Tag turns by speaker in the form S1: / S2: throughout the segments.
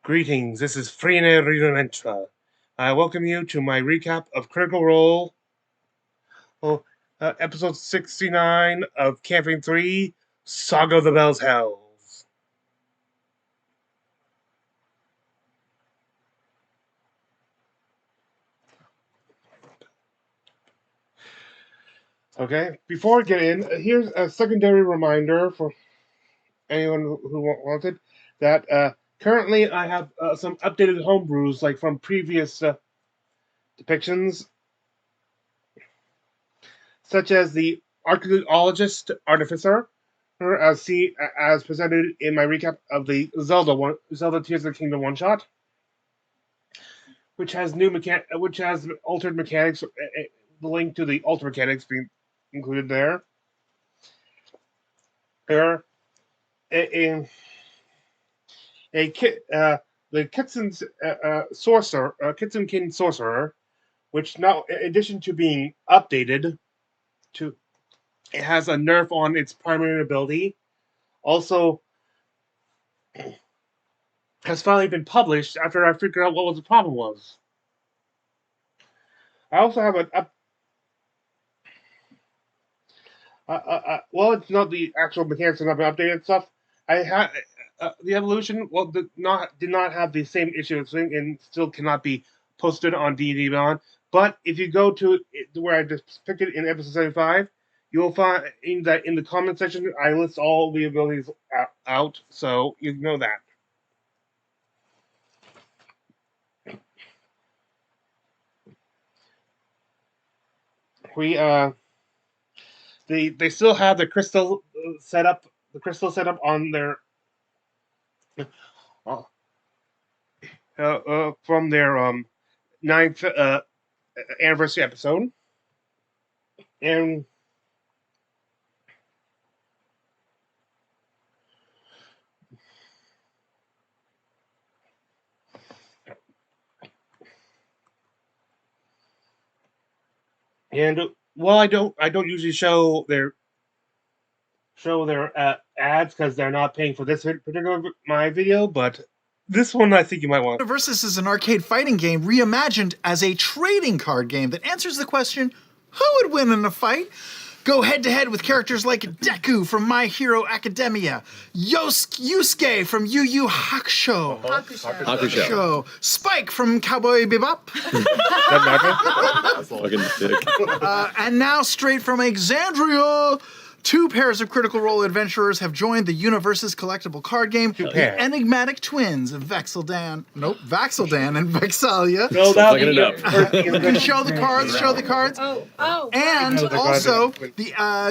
S1: Greetings, this is Frine Rudimentra. I welcome you to my recap of Critical Role, episode 69 of Campaign 3, Saga of the Bells Hells. Okay, before I get in, here's a secondary reminder for anyone who wanted that currently I have some updated homebrews, like from previous depictions, such as the Archaeologist Artificer, as presented in my recap of the Zelda Tears of the Kingdom one shot, which has altered mechanics. The link to the altered mechanics being included there. The Kitsen's Kitsenkin Sorcerer, which now, in addition to being updated, it has a nerf on its primary ability. Also, has finally been published after I figured out what the problem was. I also have an well, it's not the actual mechanics that have been updated stuff. I had the evolution. Well, did not have the same issue thing, and still cannot be posted on D&D Beyond. But if you go to where I just picked it in episode 75, you'll find in the comment section I list all the abilities out, so you know that. They still have the crystal setup. The crystal setup on their from their 9th anniversary episode, and well, I don't usually show their ads because they're not paying for this particular my video, but this one I think you might want.
S2: Versus is an arcade fighting game reimagined as a trading card game that answers the question, who would win in a fight? Go head-to-head with characters like Deku from My Hero Academia, Yusuke from Yu Yu Hakusho, Spike from Cowboy Bebop, and now straight from Exandria, 2 pairs of Critical Role adventurers have joined the Universe's collectible card game, the enigmatic twins of Vaxeldan and Vexalia. You can show the cards. And also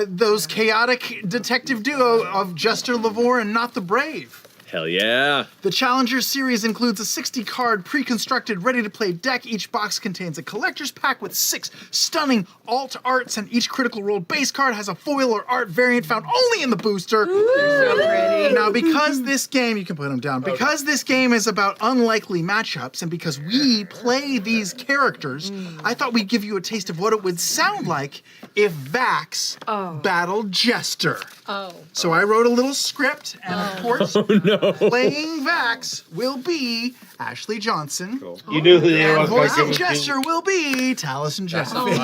S2: those chaotic detective duo of Jester Lavore and Not the Brave.
S3: Hell yeah.
S2: The Challenger series includes a 60-card pre-constructed, ready-to-play deck. Each box contains a collector's pack with 6 stunning alt arts, and each Critical Role base card has a foil or art variant found only in the booster.
S4: So pretty.
S2: Now, because this game, you can put them down, because this game is about unlikely matchups, and because we play these characters, I thought we'd give you a taste of what it would sound like if Vax battled Jester. So I wrote a little script, and of course, playing Vax will be Ashley Johnson.
S1: Cool. You knew who they were.
S2: And voicing Jester will be Taliesin Joseph.
S1: They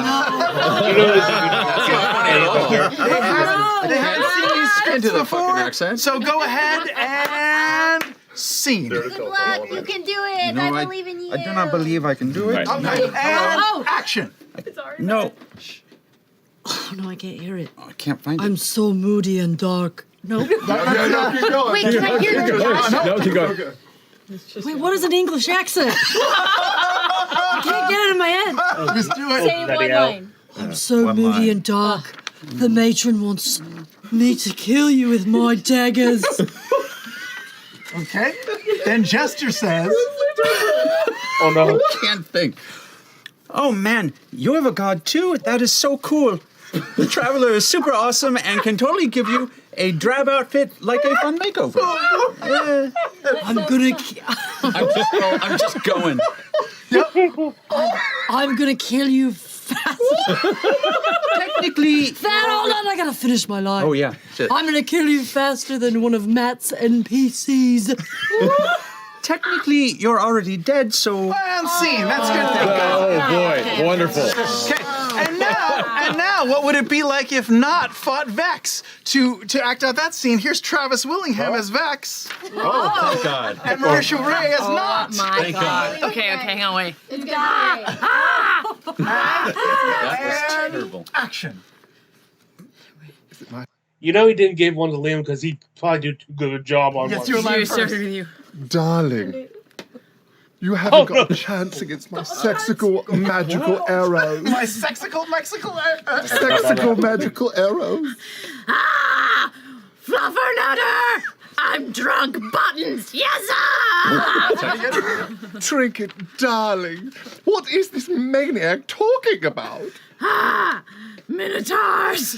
S2: haven't seen these scripts before, so go ahead and scene.
S5: Good luck, you can do it. I believe in you.
S6: I do not believe I can do it.
S2: Okay, and action.
S6: No.
S4: Oh, no, I can't hear it.
S6: I can't find it.
S4: I'm so moody and dark. No.
S5: Wait, can I hear the
S3: No, keep going.
S4: Wait, what is an English accent? I can't get it in my head.
S2: Just do it.
S5: Say one line.
S4: I'm so moody and dark. The matron wants me to kill you with my daggers.
S2: Okay. Then Jester says,
S1: Oh no.
S6: I can't think. Oh man, you have a god too? That is so cool. The Traveler is super awesome and can totally give you a drab outfit like a fun makeover.
S4: I'm
S6: just going.
S4: I'm gonna kill you fast.
S6: Technically.
S4: Hold on, I gotta finish my line.
S6: Oh yeah. Shit.
S4: I'm gonna kill you faster than one of Matt's NPCs.
S6: technically you're already dead, so...
S2: And scene. That's good. Thank God.
S3: Oh boy, wonderful.
S2: Okay, and now, what would it be like if not fought Vex? To act out that scene, here's Travis Willingham as Vex,
S3: Oh, thank God.
S2: and Marisha Ray as Not.
S4: My
S3: Thank God.
S4: Okay, hang on, wait.
S5: It's gonna be great.
S3: That was terrible.
S2: Action.
S1: You know he didn't give one to Liam because he probably do too good a job on
S2: Yes,
S1: one.
S2: you're line
S4: You started
S2: first.
S4: with you.
S7: Darling, you haven't got a chance against my sexical magical arrows.
S2: My sexical Mexico.
S7: Sexical magical arrows.
S4: Ah! Fluffernutter! I'm drunk buttons! Yes, sir!
S7: Trinket, darling, what is this maniac talking about?
S4: Ah! Minotaurs!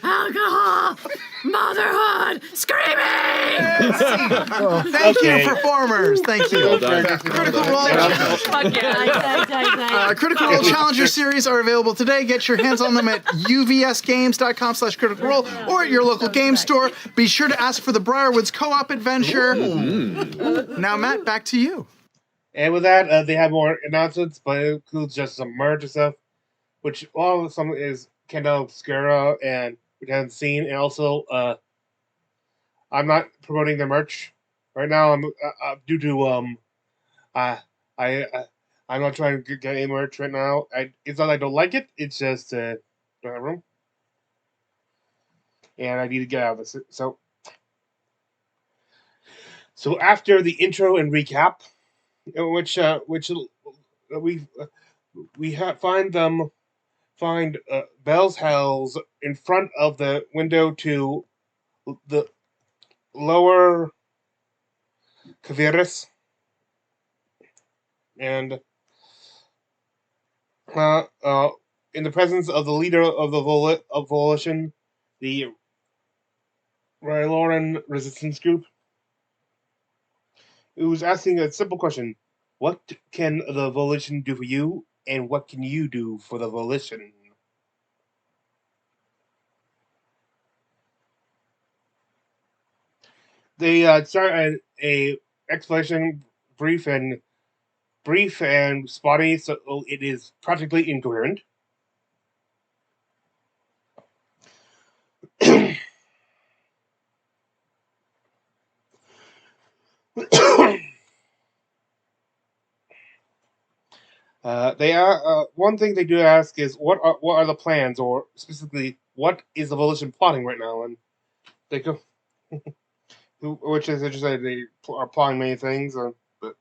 S4: Alcohol! Motherhood! Screaming!
S2: Thank you, performers. Thank you.
S3: Well done.
S2: Critical Role.
S4: Fuck yeah.
S2: Critical Role Challenger Series are available today. Get your hands on them at uvsgames.com/critical role or at your local game store. Be sure to ask for the Briarwoods co-op adventure. Now, Matt, back to you.
S1: And with that, they have more announcements, but it includes just some merch and stuff, which all of some is Kendall Obscura and we haven't seen, and also I'm not promoting the merch right now. I'm due to I'm not trying to get any merch right now. It's not that I don't like it. It's just don't have room, and I need to get out of this. So after the intro and recap, which we find Bell's Hells in front of the window to the lower Caviris, and in the presence of the leader of the Volition, the Ryloran resistance group, who was asking a simple question: what can the Volition do for you, and what can you do for the Volition? They start a explanation, brief and spotty, so it is practically incoherent. They are one thing they do ask is what are the plans, or specifically what is the Volition plotting right now, and they go, which is interesting. They are plotting many things, but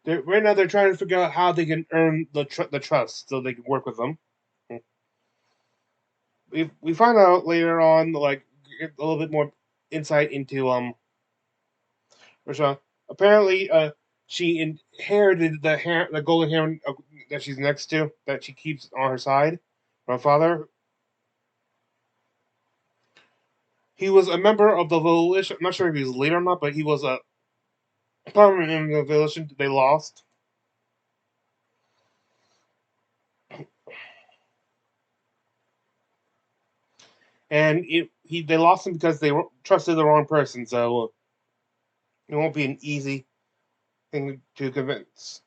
S1: right now they're trying to figure out how they can earn the trust so they can work with them. We find out later on, like, a little bit more insight into Rasha. Apparently, she inherited the golden hair that she's next to, that she keeps on her side from her father. He was a member of the Volition. I'm not sure if he was later or not, but he was a prominent in the Volition. They lost. And they lost him because they trusted the wrong person, so it won't be an easy thing to convince.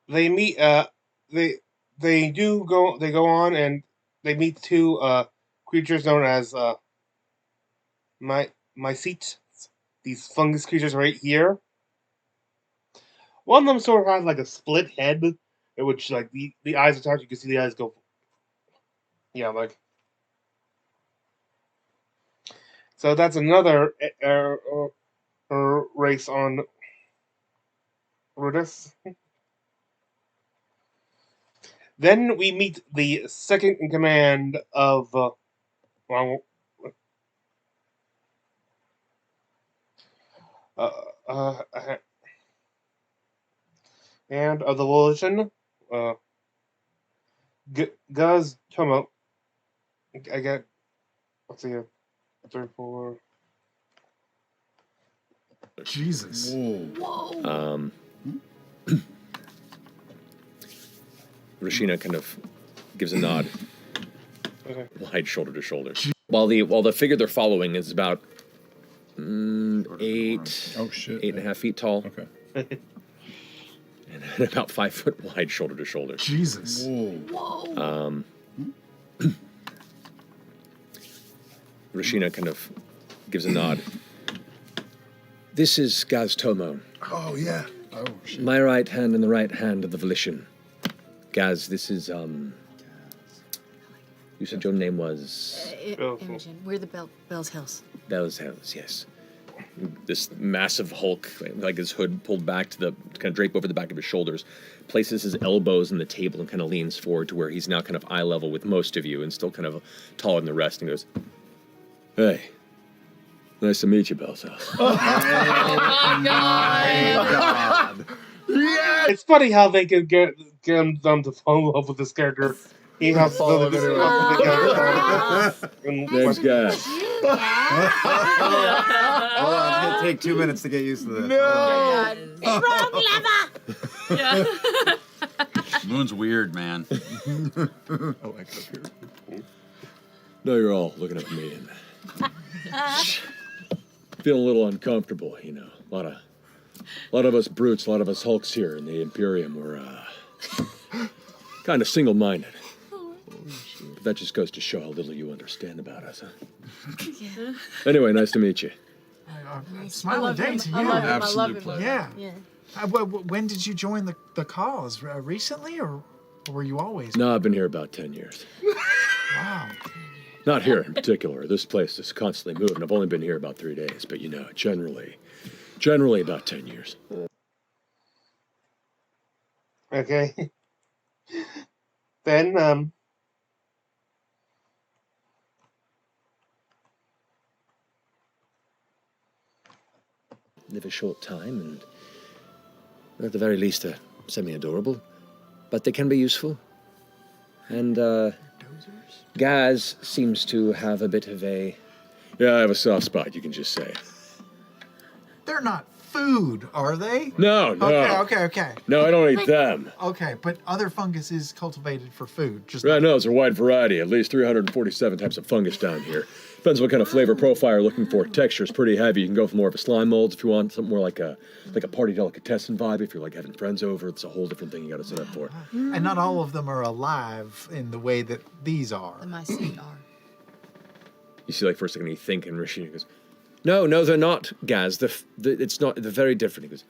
S1: They meet. They go on and they meet two creatures known as mycetes. These fungus creatures right here. One of them sort of has like a split head, in which like the eyes attached. You can see the eyes go. Yeah, like. So that's another race on Rudis. Then we meet the second in command of and of the Volition, Guz Tomo. I got, let's see, 3, 4.
S2: Jesus.
S3: Rashina kind of gives a nod,
S1: Okay.
S3: wide shoulder to shoulder. While the figure they're following is about 8.5 feet tall,
S7: Okay.
S3: and about 5 foot wide, shoulder to shoulder.
S2: Jesus.
S3: Rashina kind of gives a nod. This is Gaz Tomo,
S7: Oh, yeah. Oh, shit.
S3: my right hand and the right hand of the Volition. Gaz, this is you said your name was
S5: Imogen. We're the Bell's Hills.
S3: Bell's Hills, yes. This massive Hulk, like his hood pulled back to the kind of drape over the back of his shoulders, places his elbows on the table and kind of leans forward to where he's now kind of eye level with most of you and still kind of taller than the rest, and goes, "Hey, nice to meet you, Bell's House."
S1: It's funny how they could get them to fall in love with this character. He has
S7: Follow
S1: this.
S3: Name's Gaz.
S8: Hold on, it's gonna take 2 minutes to get used to this.
S7: No!
S5: Wrong lever!
S6: Moon's weird, man.
S7: Oh, I could hear.
S3: No, you're all looking at me and feeling a little uncomfortable, you know. A lot of us brutes, a lot of us hulks here in the Imperium were kind of single-minded. But that just goes to show how little you understand about us, huh?
S5: Yeah.
S3: Anyway, nice to meet you.
S2: Smiling day to you.
S5: I love him.
S6: Absolute pleasure.
S2: Yeah.
S5: Yeah.
S2: When did you join the cause? Recently, or were you always?
S3: No, I've been here about 10 years.
S2: Wow.
S3: Not here in particular. This place is constantly moving. I've only been here about 3 days, but you know, generally about 10 years.
S1: Okay. Then,
S3: Live a short time and at the very least are semi-adorable, but they can be useful. And Gaz seems to have a bit of a... Yeah, I have a soft spot, you can just say.
S2: They're not food, are they?
S3: No.
S2: Okay.
S3: No, I don't eat them.
S2: Okay, but other fungus is cultivated for food. Just
S3: Right, no, it's a wide variety. At least 347 types of fungus down here. Depends what kind of flavor profile you're looking for. Texture's pretty heavy. You can go for more of a slime mold if you want something more like a party delicatessen vibe. If you're like having friends over, it's a whole different thing you got to set up for.
S2: And not all of them are alive in the way that these are.
S5: The mice are.
S3: You see, like, for a second, you think, and Rashida goes, No, they're not, Gaz. It's not. They're very different. He goes,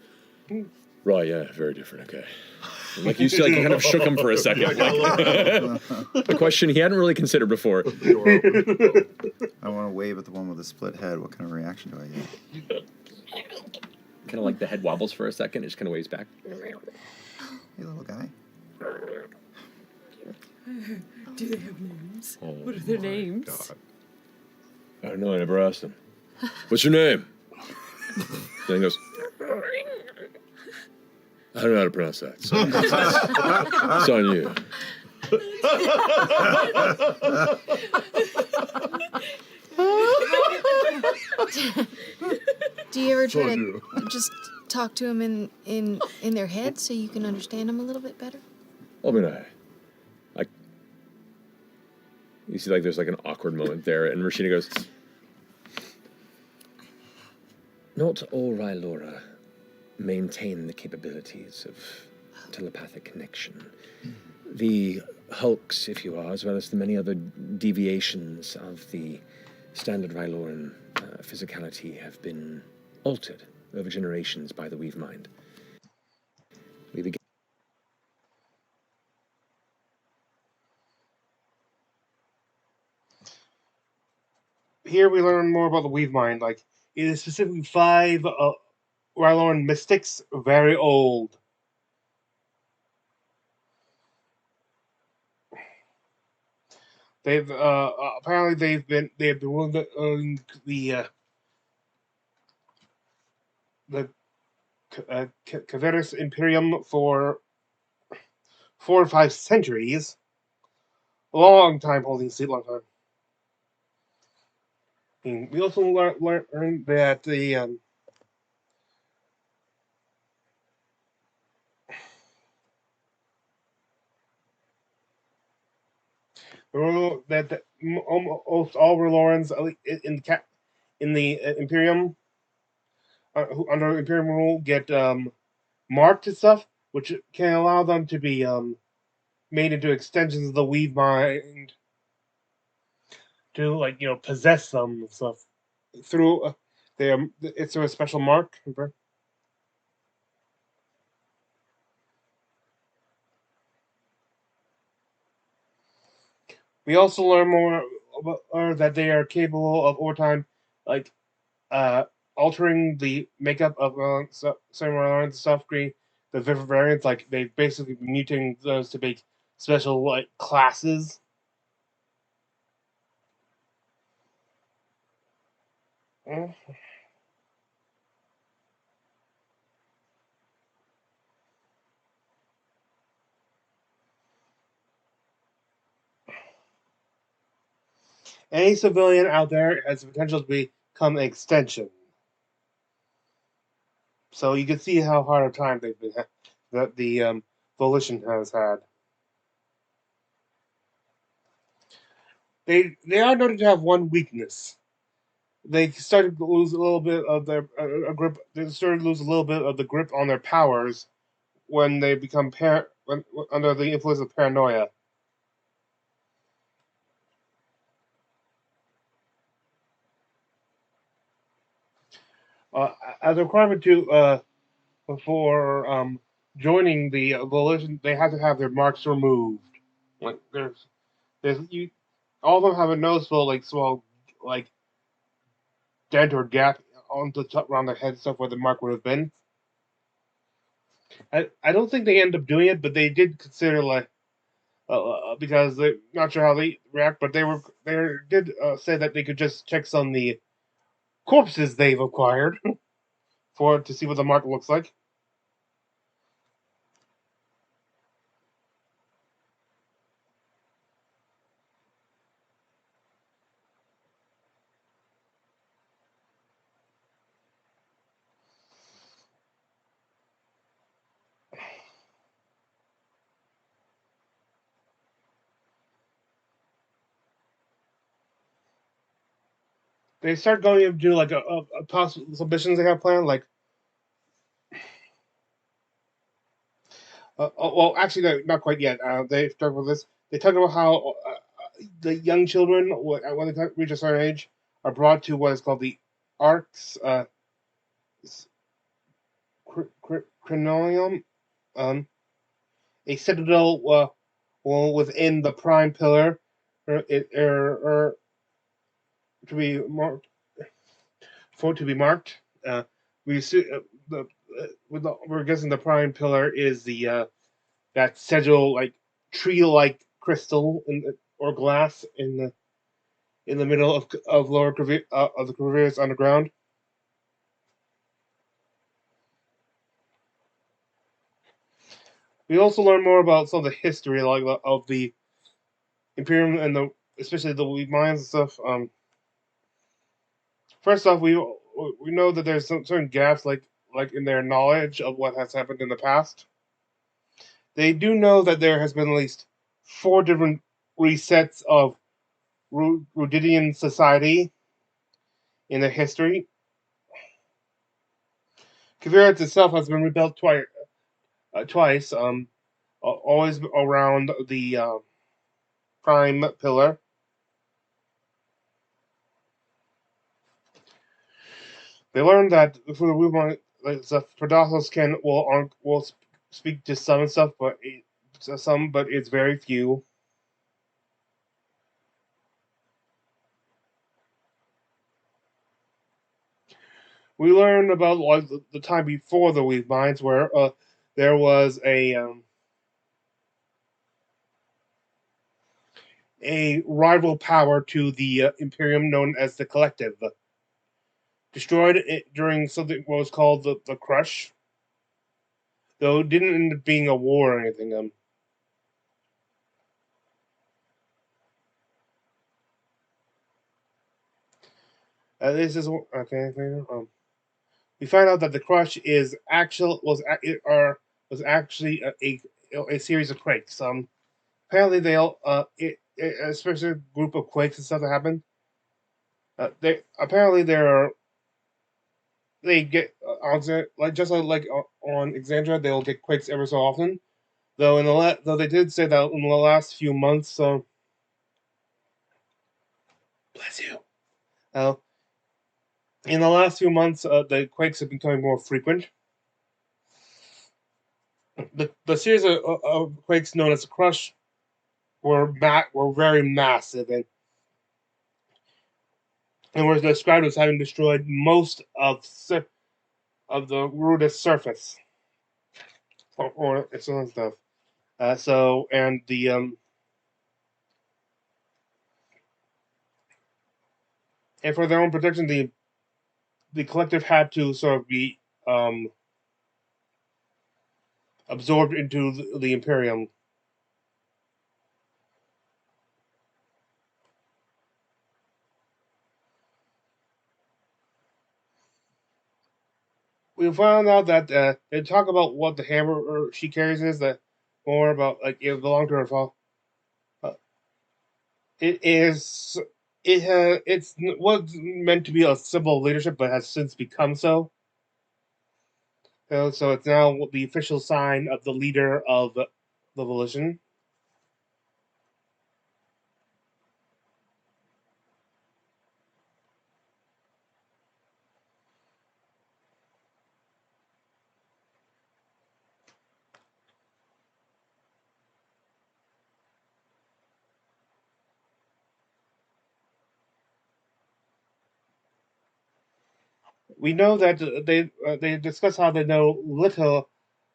S3: right, yeah, very different. Okay. And like you see, like, you kind of shook him for a second. Like, a question he hadn't really considered before.
S8: I want to wave at the one with the split head. What kind of reaction do I get?
S3: Kind of like the head wobbles for a second. It just kind of waves back.
S8: Hey, little guy.
S4: Do they have names? What are their names?
S3: I don't know. I never asked him. What's your name? Then he goes, I don't know how to pronounce that. So it's on you.
S5: Do you ever try to just talk to them in their head so you can understand them a little bit better?
S3: I mean, I you see, like, there's like an awkward moment there, and Rashida goes, not all Rylora maintain the capabilities of telepathic connection. The hulks, if you are, as well as the many other deviations of the standard Ryloran physicality have been altered over generations by the Weave Mind. We begin.
S1: here we learn more about the Weave Mind. Like, it is specifically 5 Ryloran mystics, very old. They've apparently they've been ruling the Caveris Imperium for 4 or 5 centuries. A long time holding the seat, long time. And we also learned that the that almost all Relorans in the Imperium under Imperium rule get marked and stuff, which can allow them to be made into extensions of the Weave Mind to possess them and stuff through it's through a special mark. We also learn more that they are capable of over time, like altering the makeup of Samurai and stuff, creating the different variants. Like they basically mutating those to make special classes. Mm. Any civilian out there has the potential to become an extension. So you can see how hard a time they've been that the Volition has had. They are noted to have one weakness. They started to lose a little bit of their grip. They started to lose a little bit of the grip on their powers when they become under the influence of paranoia. As a requirement to before joining the Volition, they have to have their marks removed. Like there's all of them have a noticeable small dent or gap on the top around their head stuff where the mark would have been. I don't think they end up doing it, but they did consider because they're not sure how they react, but they did say that they could just check on the corpses they've acquired to see what the mark looks like. They start going to do a possible submissions they have planned, well, actually, no, not quite yet. They start with this. They talk about how the young children, when they reach a certain age, are brought to what is called the Arcs Crinoleum, a citadel within the Prime Pillar, to be marked. We see we're guessing the Prime Pillar is the that sigil tree-like crystal or glass in the middle of lower of the Corvus underground. We also learn more about some of the history of the Imperium and especially the Weave Minds and stuff. First off, we know that there's some certain gaps like in their knowledge of what has happened in the past. They do know that there has been at least 4 different resets of Rudidian society in their history. Corvus itself has been rebuilt twice, always around the Prime Pillar. They learned that for the Weave Predatos will speak to some and stuff, but it's very few. We learn about the time before the Weave Minds, where there was a rival power to the Imperium known as the Collective. Destroyed it during something what was called the Crush, though it didn't end up being a war or anything. This is okay. We find out that the Crush was actually a series of quakes. Apparently, especially a group of quakes and stuff that happen. They apparently they get like just like on Exandria, they'll get quakes ever so often. Though they did say that in the last few months, so bless you. In the last few months, the quakes have been becoming more frequent. The series of quakes known as the Crush were very massive and were described as having destroyed most of the rudest surface or its own stuff. So and and for their own protection, the collective had to sort of be absorbed into the Imperium. We found out that they talk about what the hammer she carries is that more about like it belonged to her father. It is it's was meant to be a symbol of leadership, but has since become so. So it's now the official sign of the leader of the Volition. We know that they discuss how they know little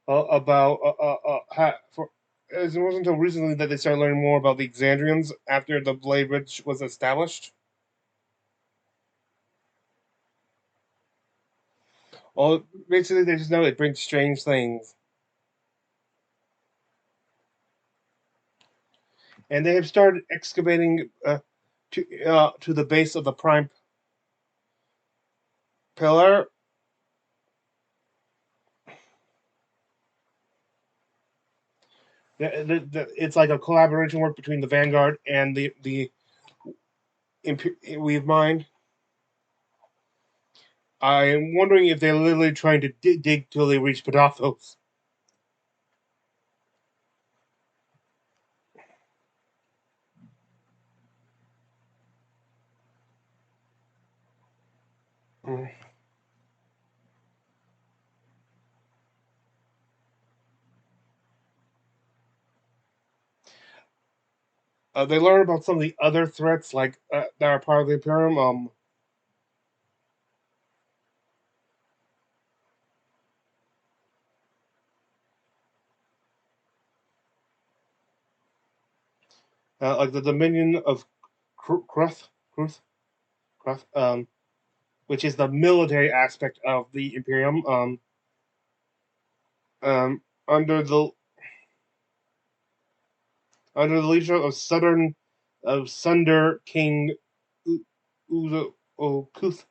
S1: about it wasn't until recently that they started learning more about the Exandrians after the Blade Bridge was established. Well, basically, they just know it brings strange things. And they have started excavating to the base of the Prime Pillar. It's like a collaboration work between the Vanguard and the Weave Mine. I'm wondering if they're literally trying to dig till they reach Podathos. They learn about some of the other threats, like that are part of the Imperium. Like the Dominion of Kruth, which is the military aspect of the Imperium. Under the leadership of Sunder King Kuth.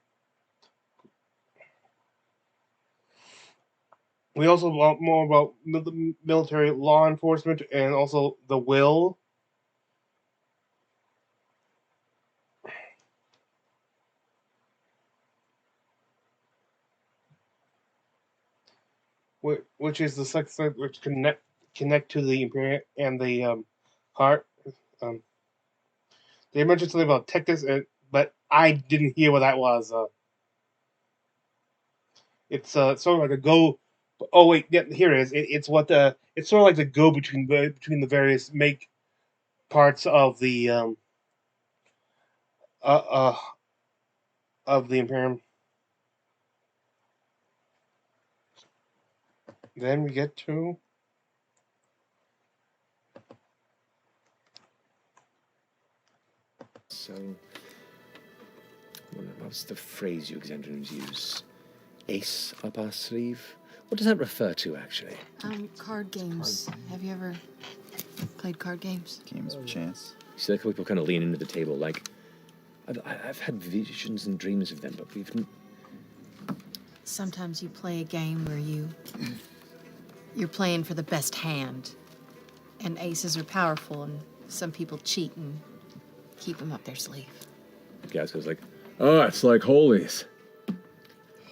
S1: We also want more about military law enforcement and also the will. Which is the sex which connect to the Imperium and the heart. They mentioned something about Tectus, but I didn't hear what that was. It's sort of like a go. Oh wait, yeah, here it is. It's what the it's sort of like the go between the various make parts of the uh, uh of the Imperium. Then we get to
S3: So, what's the phrase you Exandrians use? Ace up our sleeve? What does that refer to, actually?
S5: Card games. Have you ever played card games?
S8: Games of chance.
S3: You see, like how people kind of lean into the table, like, I've had visions and dreams of them, but we've...
S5: Sometimes you play a game where you're playing for the best hand, and aces are powerful, and some people cheat and keep them up their sleeve.
S3: Gasco's like, oh, it's like holies.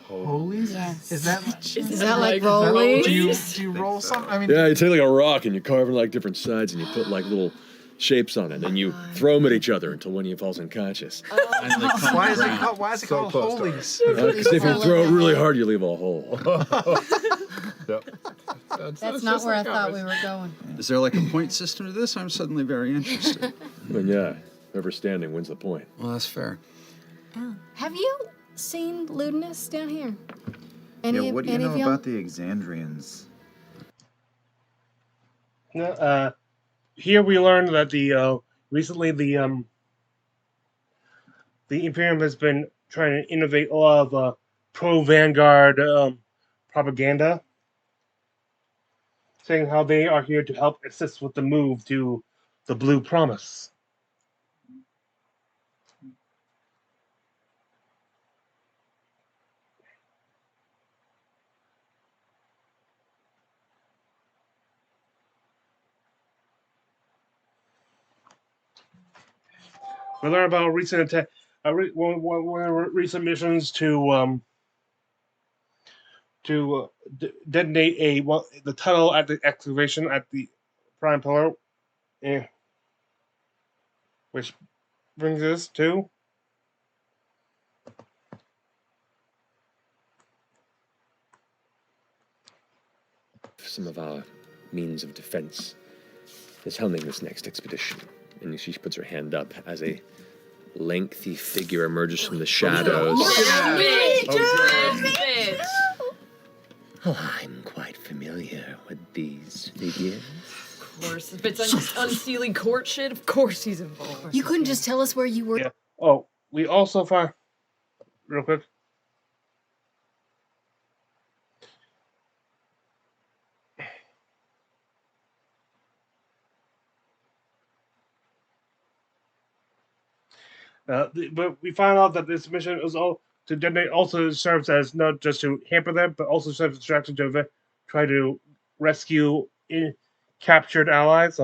S2: Holies?
S5: Yes.
S2: Is that
S5: like
S2: do
S5: rollies?
S2: you roll some? I mean,
S3: Yeah, you take like a rock and you carve in like different sides and you put like little shapes on it and you throw them at each other until one of you falls unconscious.
S2: why is it
S7: So
S2: called
S7: close to
S2: holies?
S3: Because if you throw it really hard, you leave a hole.
S7: Yep.
S5: That's not where I thought we were going.
S6: Is there like a point system to this? I'm suddenly very interested.
S3: But yeah, whoever standing wins the point.
S6: Well, that's fair.
S5: Oh. Have you seen lewdness down here?
S8: Yeah, what do you know
S5: of y'all?
S8: about the Exandrians?
S1: Here we learned that recently the Imperium has been trying to innovate a lot of pro-Vanguard propaganda, saying how they are here to help assist with the move to the Blue Promise. We learn about recent attack, recent missions to detonate the tunnel at the excavation at the Prime Pillar, which brings us to
S3: Some of our means of defense is helming this next expedition. And she puts her hand up as a lengthy figure emerges from the shadows. Oh, I'm quite familiar with these figures.
S9: Of course, if it's unsealing court shit, of course he's involved.
S5: You couldn't just tell us where you were.
S1: Yeah. Oh, we also find real quick. But we found out that this mission is all to detonate also serves as not just to hamper them, but also serves as a distraction to try to rescue captured allies.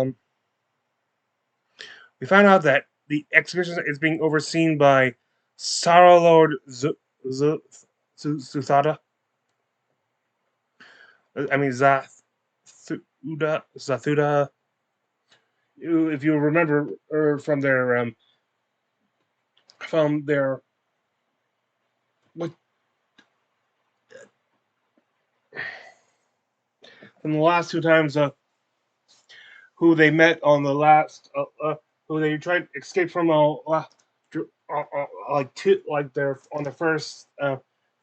S1: We found out that the expedition is being overseen by Star Lord Susada. I mean Zathuda. If you remember from their from the last two times who they met on the last who they tried to escape from they're on the first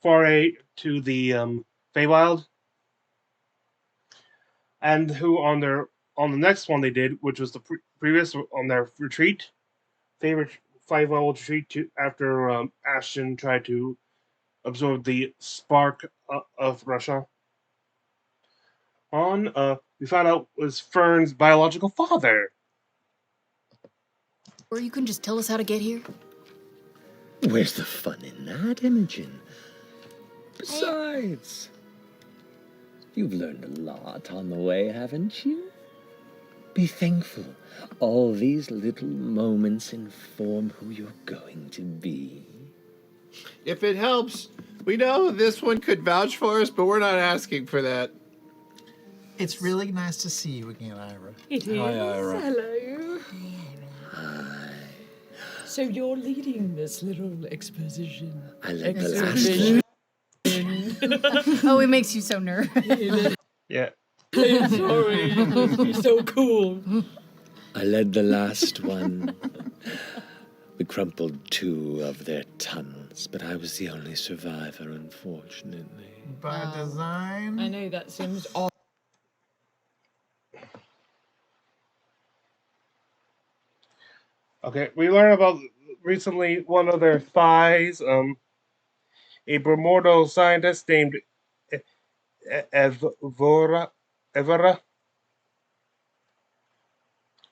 S1: foray to the Feywild, and who on the next one they did, which was the previous on their retreat, favorite Feywild retreat after Ashton tried to absorb the spark of Russia. We found out was Fern's biological father.
S5: Or you couldn't just tell us how to get here?
S3: Where's the fun in that, Imogen? Besides, you've learned a lot on the way, haven't you? Be thankful. All these little moments inform who you're going to be.
S10: If it helps, we know this one could vouch for us, but we're not asking for that.
S2: It's really nice to see you again, Ira.
S9: It is.
S6: Hi, Ira.
S9: Hello. So you're leading this little exposition.
S3: I led the last one.
S5: Oh, it makes you so nervous.
S1: Yeah.
S9: Sorry. You're so cool.
S3: I led the last one. We crumpled 2 of their tunnels, but I was the only survivor, unfortunately.
S2: By design.
S9: I know that seems odd.
S1: Okay, we learned about recently one of their spies, a primordial scientist named Evora,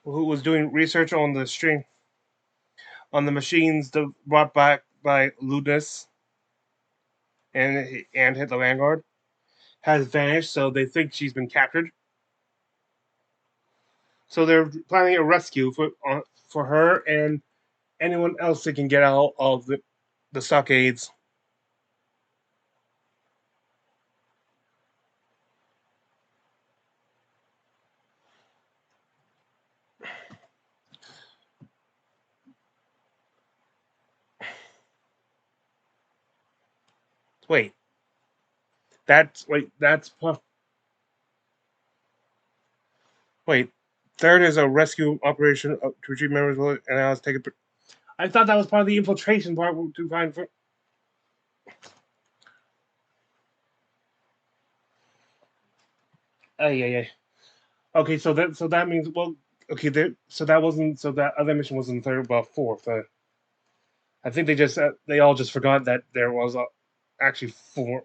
S1: who was doing research on the machines brought back by Ludus and hit the Vanguard, has vanished, so they think she's been captured. So they're planning a rescue for her and anyone else that can get out of the stockades. Wait, that's wait. Third is a rescue operation to retrieve members, and I was taking. I thought that was part of the infiltration part to find. Yeah. Okay, so that means okay. So that other mission was in third, but fourth. I think they all just forgot that there was actually four.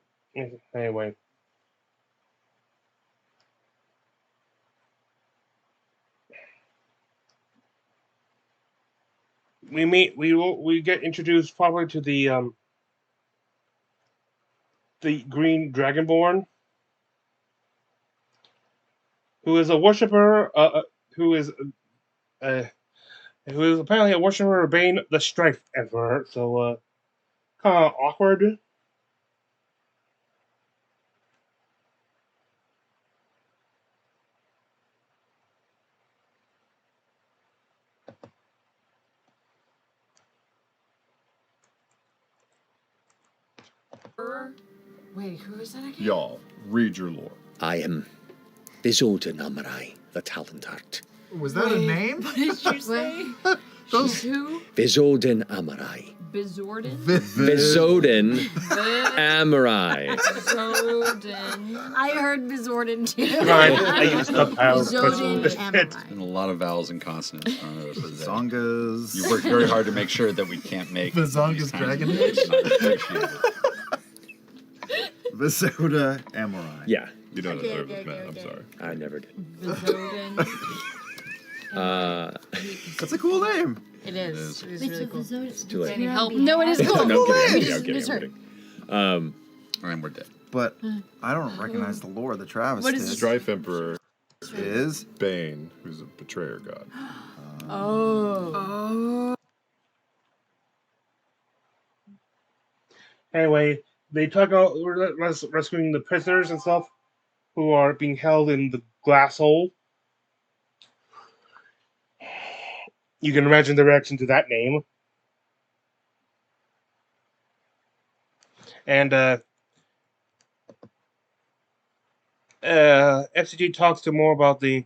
S1: Anyway. We get introduced probably to the green dragonborn, who is a worshiper, who is uh, who is apparently a worshiper of Bane, the Strife Emperor. So kind of awkward.
S9: Wait, who is that again?
S7: Y'all, read your lore.
S3: I am Volition Amarai, the Talent Art.
S2: Was that a name?
S9: What did you say?
S2: Those
S9: Who?
S3: Volition Amarai.
S9: Bizorden?
S3: Volition Amarai.
S9: Bizorden.
S4: I heard Bizorden too.
S1: Right, I used the power.
S4: Bizorden Amarai.
S11: And a lot of vowels and consonants.
S8: Zongas.
S11: You worked very hard to make sure that we can't make
S2: The Zonga's
S11: these kinds
S2: dragon.
S11: of names. I appreciate it.
S8: Visoda Amorai.
S3: Yeah.
S7: You don't know
S4: Okay,
S7: what
S4: okay,
S7: it meant.
S4: okay,
S7: I'm
S4: okay.
S7: sorry.
S3: I never did.
S9: Bizorden.
S8: That's a cool name.
S9: It is. It is really cool.
S3: Too late.
S9: Can you help?
S4: No, it is cool.
S3: No, I'm kidding.
S4: We
S3: I'm kidding.
S4: just
S3: I'm
S4: heard.
S3: kidding.
S11: And we're dead.
S8: But I don't recognize the lore that Travis
S9: What
S8: did.
S9: is
S7: Strife Emperor
S8: Is
S7: Bane, who's a betrayer god.
S9: Oh.
S1: Anyway, they talk about rescuing the prisoners and stuff who are being held in the glass hole. You can imagine the reaction to that name. And F.C.G talks to more about the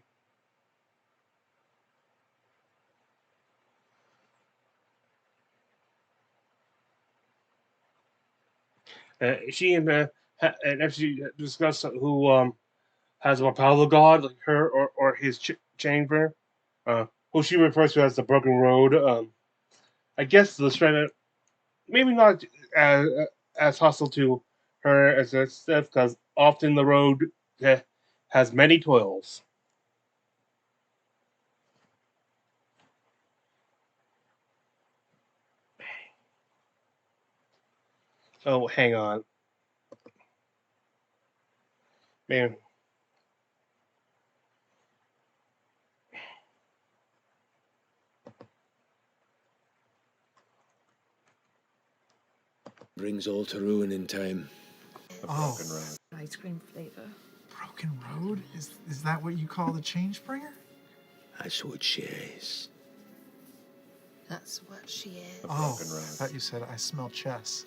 S1: she and F.C.G discuss who has more power of God, like her or his chamber, who she refers to as the Broken Road. I guess the Shredder, maybe not as hostile to her as Steph, because often the road has many toils. Oh, hang on. Man.
S3: Brings all to ruin in time.
S2: Oh,
S9: Ice cream flavor.
S2: Broken Road? Is that what you call the change bringer?
S3: That's what she is.
S5: That's what she is.
S2: Oh, I thought you said I smell chess.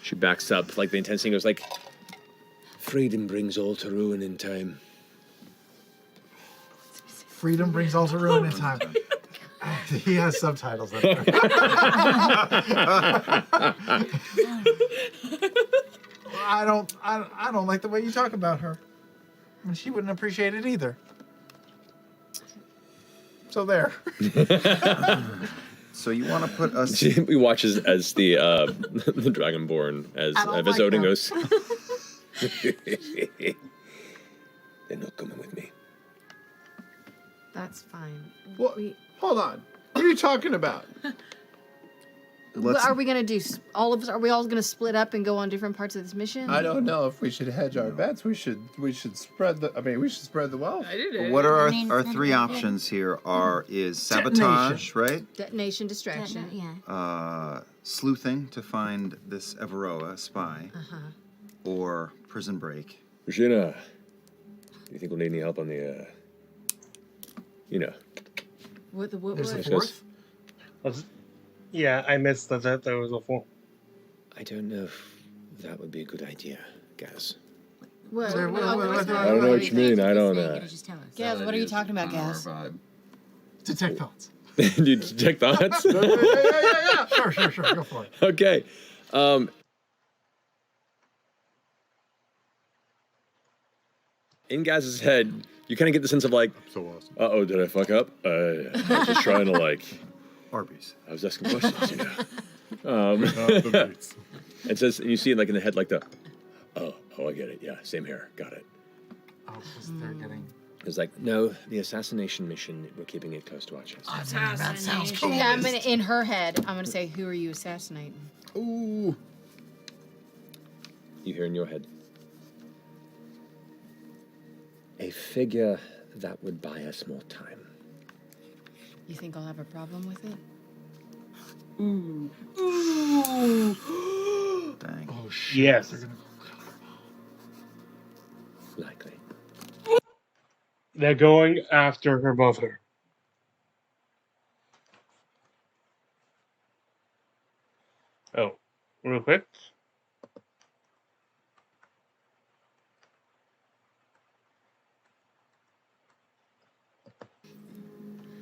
S3: She backs up, like the intensity goes like, freedom brings all to ruin in time.
S2: Freedom brings all to ruin in time. He has subtitles. I don't like the way you talk about her. I mean, she wouldn't appreciate it either. So there.
S8: so you want to put us?
S3: We watch as the the Dragonborn as Odin goes. They're not coming with me.
S9: That's fine.
S10: What? Hold on. What are you talking about?
S5: Are we gonna do all of us? Are we all gonna split up and go on different parts of this mission?
S10: I don't know if we should hedge our bets. We should spread the. I mean, we should spread the wealth.
S8: What are our three options here? Is sabotage, right?
S5: Detonation, distraction.
S8: Sleuthing to find this Everoa spy, or prison break.
S3: Regina, do you think we'll need any help on the,
S5: What
S2: There's a
S5: was?
S2: fourth?
S1: Yeah, I missed that there was a 4.
S3: I don't know if that would be a good idea, Gaz.
S5: What?
S2: Sorry, what-
S3: I don't know what you mean. I don't know.
S5: Gaz, what are you talking about, Gaz?
S2: Detect thoughts.
S3: Do you detect thoughts?
S2: Yeah. Sure. Go for it.
S3: Okay. In Gaz's head, you kind of get the sense of like,
S7: So awesome.
S3: uh-oh, did I fuck up? I was just trying to like,
S8: Arby's.
S3: I was asking questions, you know.
S7: The beats.
S3: It says, and you see it like in the head, like the, oh, I get it. Yeah, same here. Got it.
S2: Oh, because they're getting.
S3: It's like, no, the assassination mission, we're keeping it close to our chest.
S2: That sounds cool.
S5: Yeah, I'm gonna, in her head, I'm gonna say, who are you assassinating?
S8: Ooh.
S3: You hear in your head, a figure that would buy us more time.
S5: You think I'll have a problem with it?
S8: Dang.
S2: Oh shit.
S1: Yes.
S2: They're gonna
S3: Likely.
S1: They're going after her mother. Oh, real quick.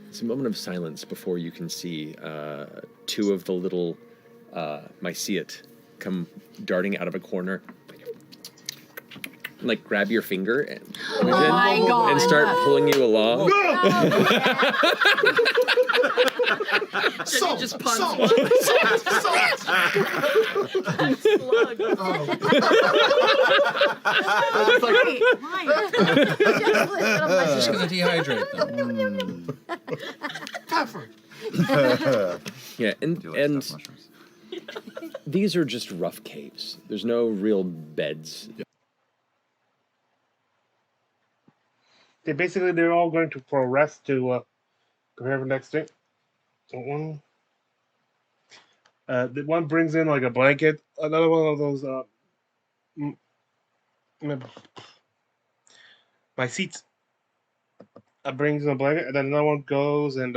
S3: It's a moment of silence before you can see two of the little myceate come darting out of a corner. And, like, grab your finger and,
S5: my God.
S3: and start pulling you along.
S9: Jenny just punched
S2: Salt.
S9: one.
S2: Slug.
S11: Just gonna dehydrate them.
S2: Pepper.
S3: Yeah, and
S8: Do you like stuffed mushrooms?
S3: these are just rough caves. There's no real beds.
S1: They're all going to for a rest to prepare for next day. The one brings in like a blanket. Another one of those my seats. Brings in a blanket, and then another one goes and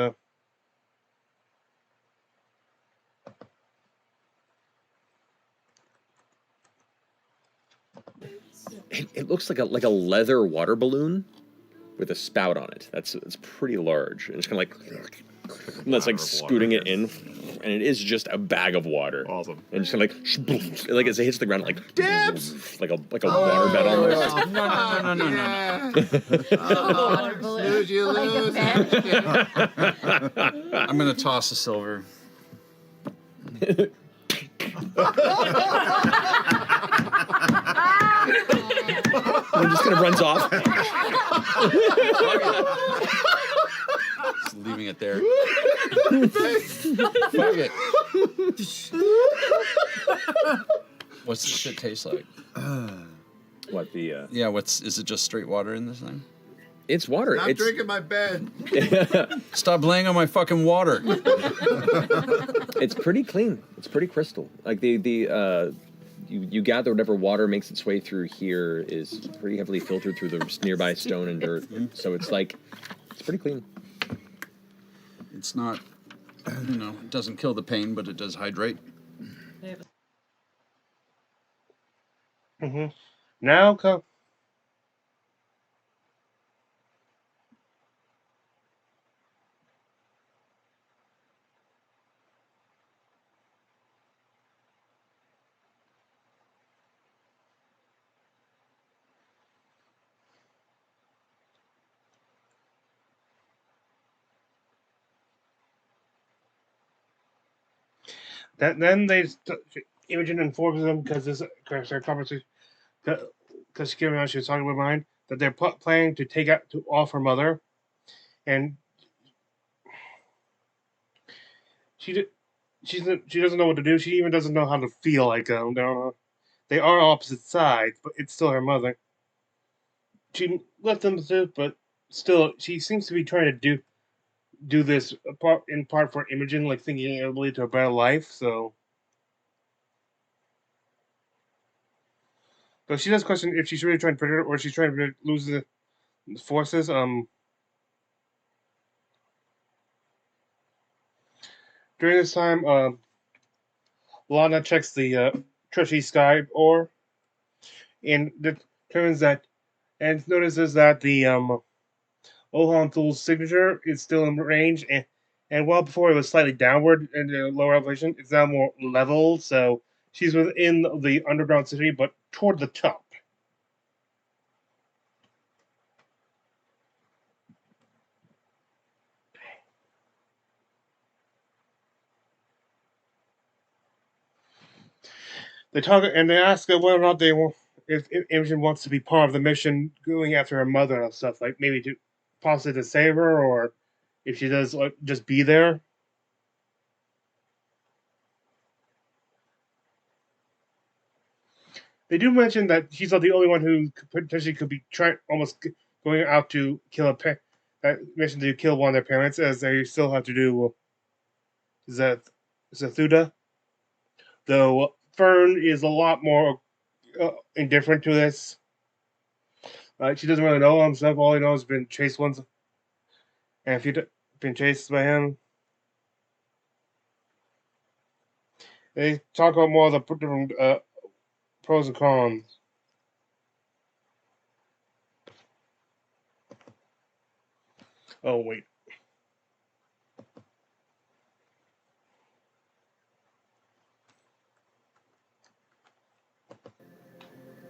S3: It looks like a leather water balloon with a spout on it. It's pretty large, and it's kind of like, and that's like scooting it in, and it is just a bag of water.
S7: Awesome.
S3: And just kind of like as it hits the ground, like dips, like a water bed almost.
S10: No. Lose, you lose.
S11: I'm gonna toss a silver.
S3: And it just kind of runs off.
S11: Just leaving it there. Fuck it. What's the shit taste like?
S3: What the?
S11: Yeah, is it just straight water in this thing?
S3: It's water.
S10: Stop
S3: It's
S10: drinking my bed.
S11: Stop laying on my fucking water.
S3: it's pretty clean. It's pretty crystal. Like you gather whatever water makes its way through here is pretty heavily filtered through the nearby stone and dirt. So it's pretty clean.
S11: It's not, it doesn't kill the pain, but it does hydrate.
S1: mm-hmm. Now come. Then Imogen informs them because their conversation, because she came out, she was talking with mine that they're planning to take out to off her mother, and she she doesn't know what to do. She even doesn't know how to feel like they are opposite sides, but it's still her mother. She left them to, but still, she seems to be trying to do this in part for Imogen, like thinking it'll lead to a better life. So, but she does question if she's really trying to protect her or she's trying to lose the forces. During this time, Lana checks the trusty sky ore and determines that, and notices that the Ohanthul's signature is still in range, and while before it was slightly downward in the lower elevation, it's now more level, so she's within the underground city, but toward the top. They talk and they ask her whether or not if Imogen wants to be part of the mission, going after her mother and stuff, like maybe to possibly to save her, or if she does just be there. They do mention that she's not the only one who potentially could be trying, almost going out to kill that mission to kill one of their parents, as they still have to do Zethuda. Though Fern is a lot more indifferent to this. She doesn't really know him stuff. All he knows has been chased once, and if you've been chased by him. They talk about more of the different pros and cons. Oh, wait.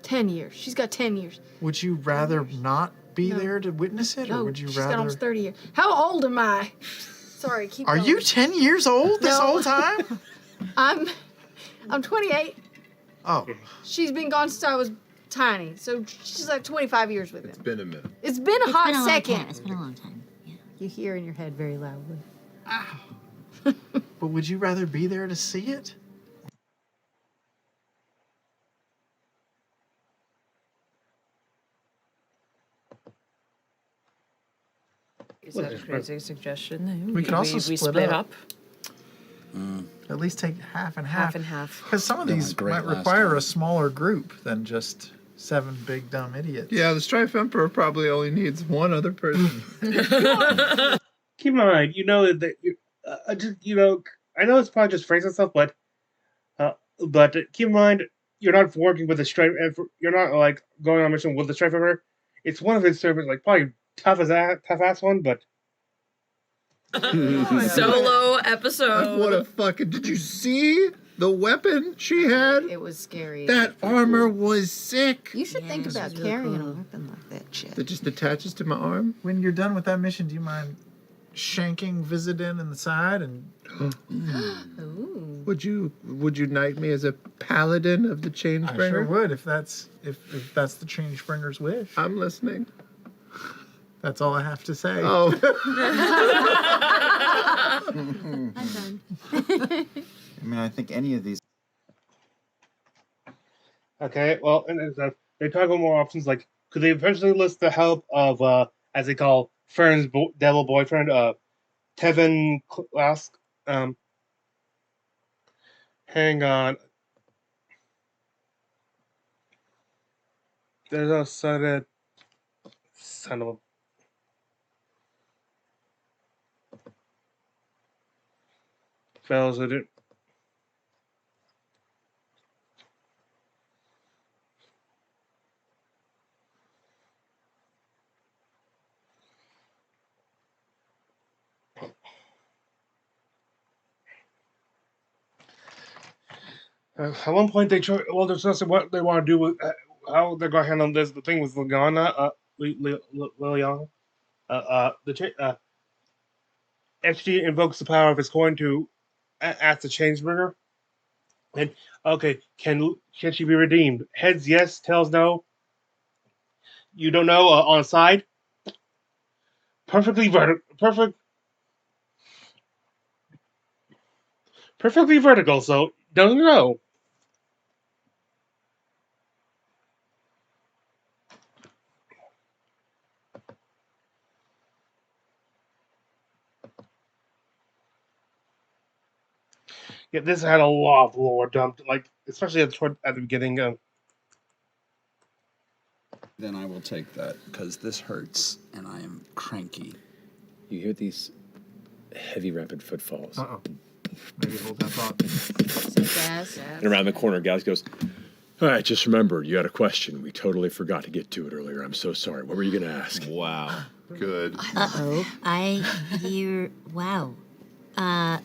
S5: $10 years. She's got 10 years.
S2: Would you rather not be
S5: No.
S2: there to witness it, or would you
S5: she's
S2: rather?
S5: got almost 30 years. How old am I? Sorry, keep
S2: Are
S5: going.
S2: you 10 years old this
S5: No.
S2: whole time?
S5: I'm 28.
S2: Oh.
S5: She's been gone since I was tiny, so she's like 25 years with him.
S10: It's been a minute.
S5: It's been a hot second.
S4: It's been a long time.
S5: You hear in your head very loudly.
S2: But would you rather be there to see it?
S9: Is that a crazy suggestion?
S2: We could also
S9: we
S2: split
S9: up.
S2: At least take half and half.
S9: Half and half.
S2: Because some of
S11: That
S2: these
S11: went great
S2: might
S11: last
S2: require
S11: time.
S2: a smaller group than just 7 big dumb idiots.
S10: Yeah, the Strife Emperor probably only needs one other person.
S1: Keep in mind, that I know it's probably just phrase and stuff, but keep in mind you're not working with the Strife. You're not like going on a mission with the Strife Emperor. It's one of his servants, like probably tough ass one, but
S9: Solo episode.
S10: What a fucking... Did you see the weapon she had?
S5: It was scary.
S10: That armor was sick.
S5: You should think about
S9: really
S5: carrying
S9: cool.
S5: a weapon like that shit.
S10: That just attaches to my arm.
S2: When you're done with that mission, do you mind shanking Vizidin in the side and
S5: Ooh.
S10: Would you knight me as a paladin of the Changebringer?
S2: I sure would if that's the Changebringer's wish.
S10: I'm listening.
S2: That's all I have to say.
S10: Oh.
S4: I'm done.
S8: I mean, I think any of these.
S1: okay. Well, and they talk about more options. Like, could they eventually list the help of as they call Fern's devil boyfriend, Tevin Klask? Hang on. There's a son of a. Fellas, I did. At one point, they discussing what they want to do with how they're going to handle this. The thing with Liliana, Liliana, F.C.G invokes the power of his coin to ask the Changebringer. And okay, can she be redeemed? Heads yes, tails no. You don't know on the side. Perfectly perfectly vertical, so doesn't know. Yeah, this had a lot of lore dumped, like especially at the beginning of.
S11: Then I will take that because this hurts and I am cranky.
S3: You hear these heavy, rapid footfalls.
S7: Uh-oh. Maybe hold that thought.
S3: And around the corner, Gaz goes, all right, just remember, you had a question. We totally forgot to get to it earlier. I'm so sorry. What were you going to ask?
S10: Wow.
S7: Good.
S12: Uh-oh. I hear... Wow. I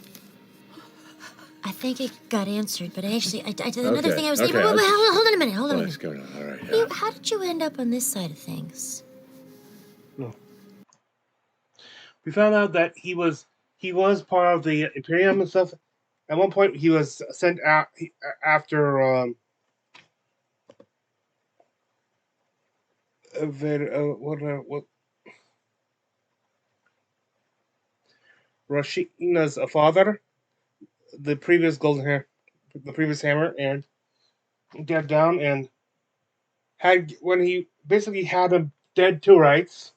S12: think it got answered, but actually, I did another thing I was...
S3: Okay,
S12: Hold on a minute, hold on a
S3: What's
S12: minute.
S3: going on? All right.
S12: How did you end up on this side of things?
S1: No. We found out that he was part of the Imperium and stuff. At one point, he was sent out after what Rashina's father, the previous golden hair, the previous hammer, and get down and had when he basically had him dead to rights,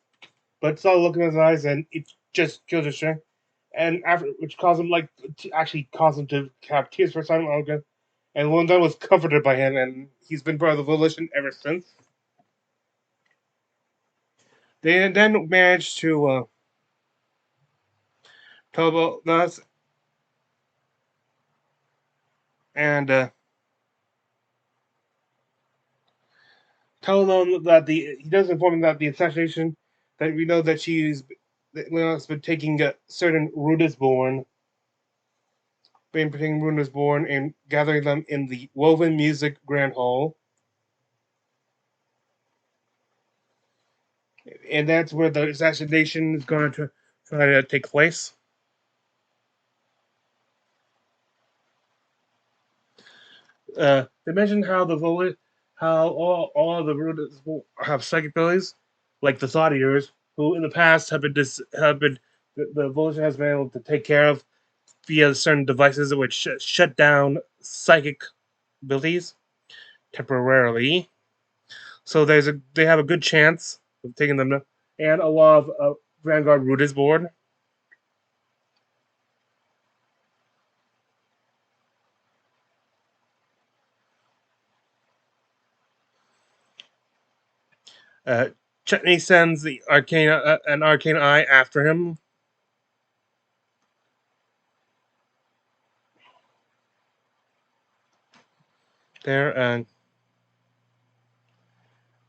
S1: but saw the look in his eyes and it just killed his strength. And after, which caused him to have tears for Simon Logan. And London was comforted by him, and he's been part of the Volition ever since. They then managed to tell about us and tell them that he does inform them that the assassination, that we know that Leon's been taking a certain Rudisborn, and gathering them in the Woven Music Grand Hall. And that's where the assassination is going to try to take place. They mentioned how all of the Rudas have psychic abilities, like the Thought Eaters, who in the past have been the Volition has been able to take care of via certain devices which shut down psychic abilities temporarily. So they have a good chance of taking them, and a lot of Vanguard Root is board. Chetney sends the an arcane eye after him. There and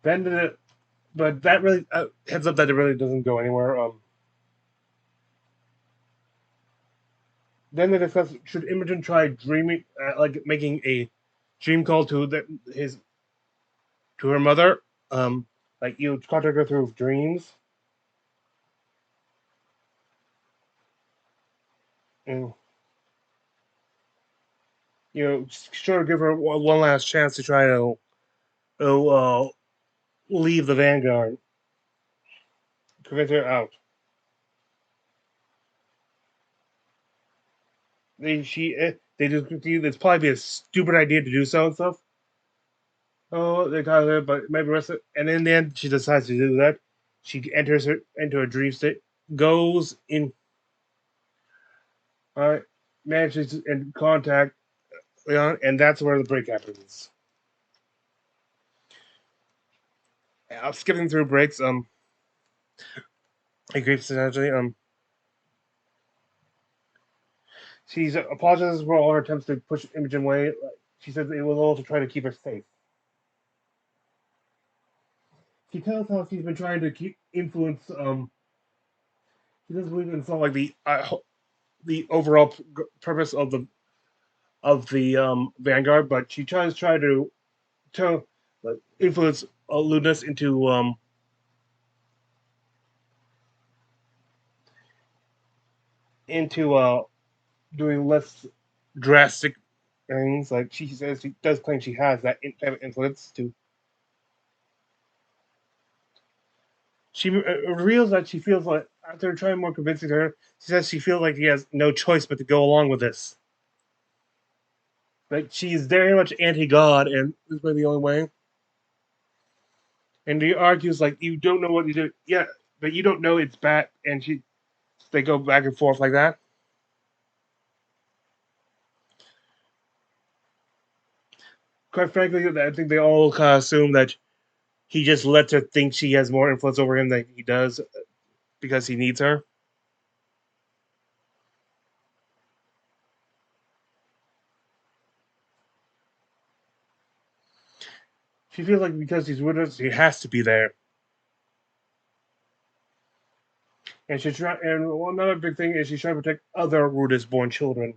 S1: then but that really heads up that it really doesn't go anywhere. Then they discuss should Imogen try dreaming, making a dream call to her mother. Like you contact her through dreams. And sort of give her one last chance to try to leave the Vanguard, convince her out. They just it's probably a stupid idea to do so and stuff. Oh, they got her, but maybe rest it. And in the end, she decides to do that. She enters into a dream state, goes in, manages to in contact Leon, and that's where the break happens. I'm skipping through breaks. Essentially. She apologizes for all her attempts to push Imogen away. She says it was all to try to keep her safe. She tells how she's been trying to influence. She doesn't believe it's not like the overall purpose of the Vanguard, but she tries to influence Ludus into doing less drastic things. Like she says, she does claim she has that influence to. She reveals that she feels like after trying more convincing to her, she says she feels like she has no choice but to go along with this. Like she's very much anti-God, and this may be the only way. And he argues like you don't know what you do, yeah, but you don't know it's bad, and they go back and forth like that. Quite frankly, I think they all kind of assume that he just lets her think she has more influence over him than he does because he needs her. She feels like because he's with us, he has to be there. And another big thing is she's trying to protect other Rudis-born children.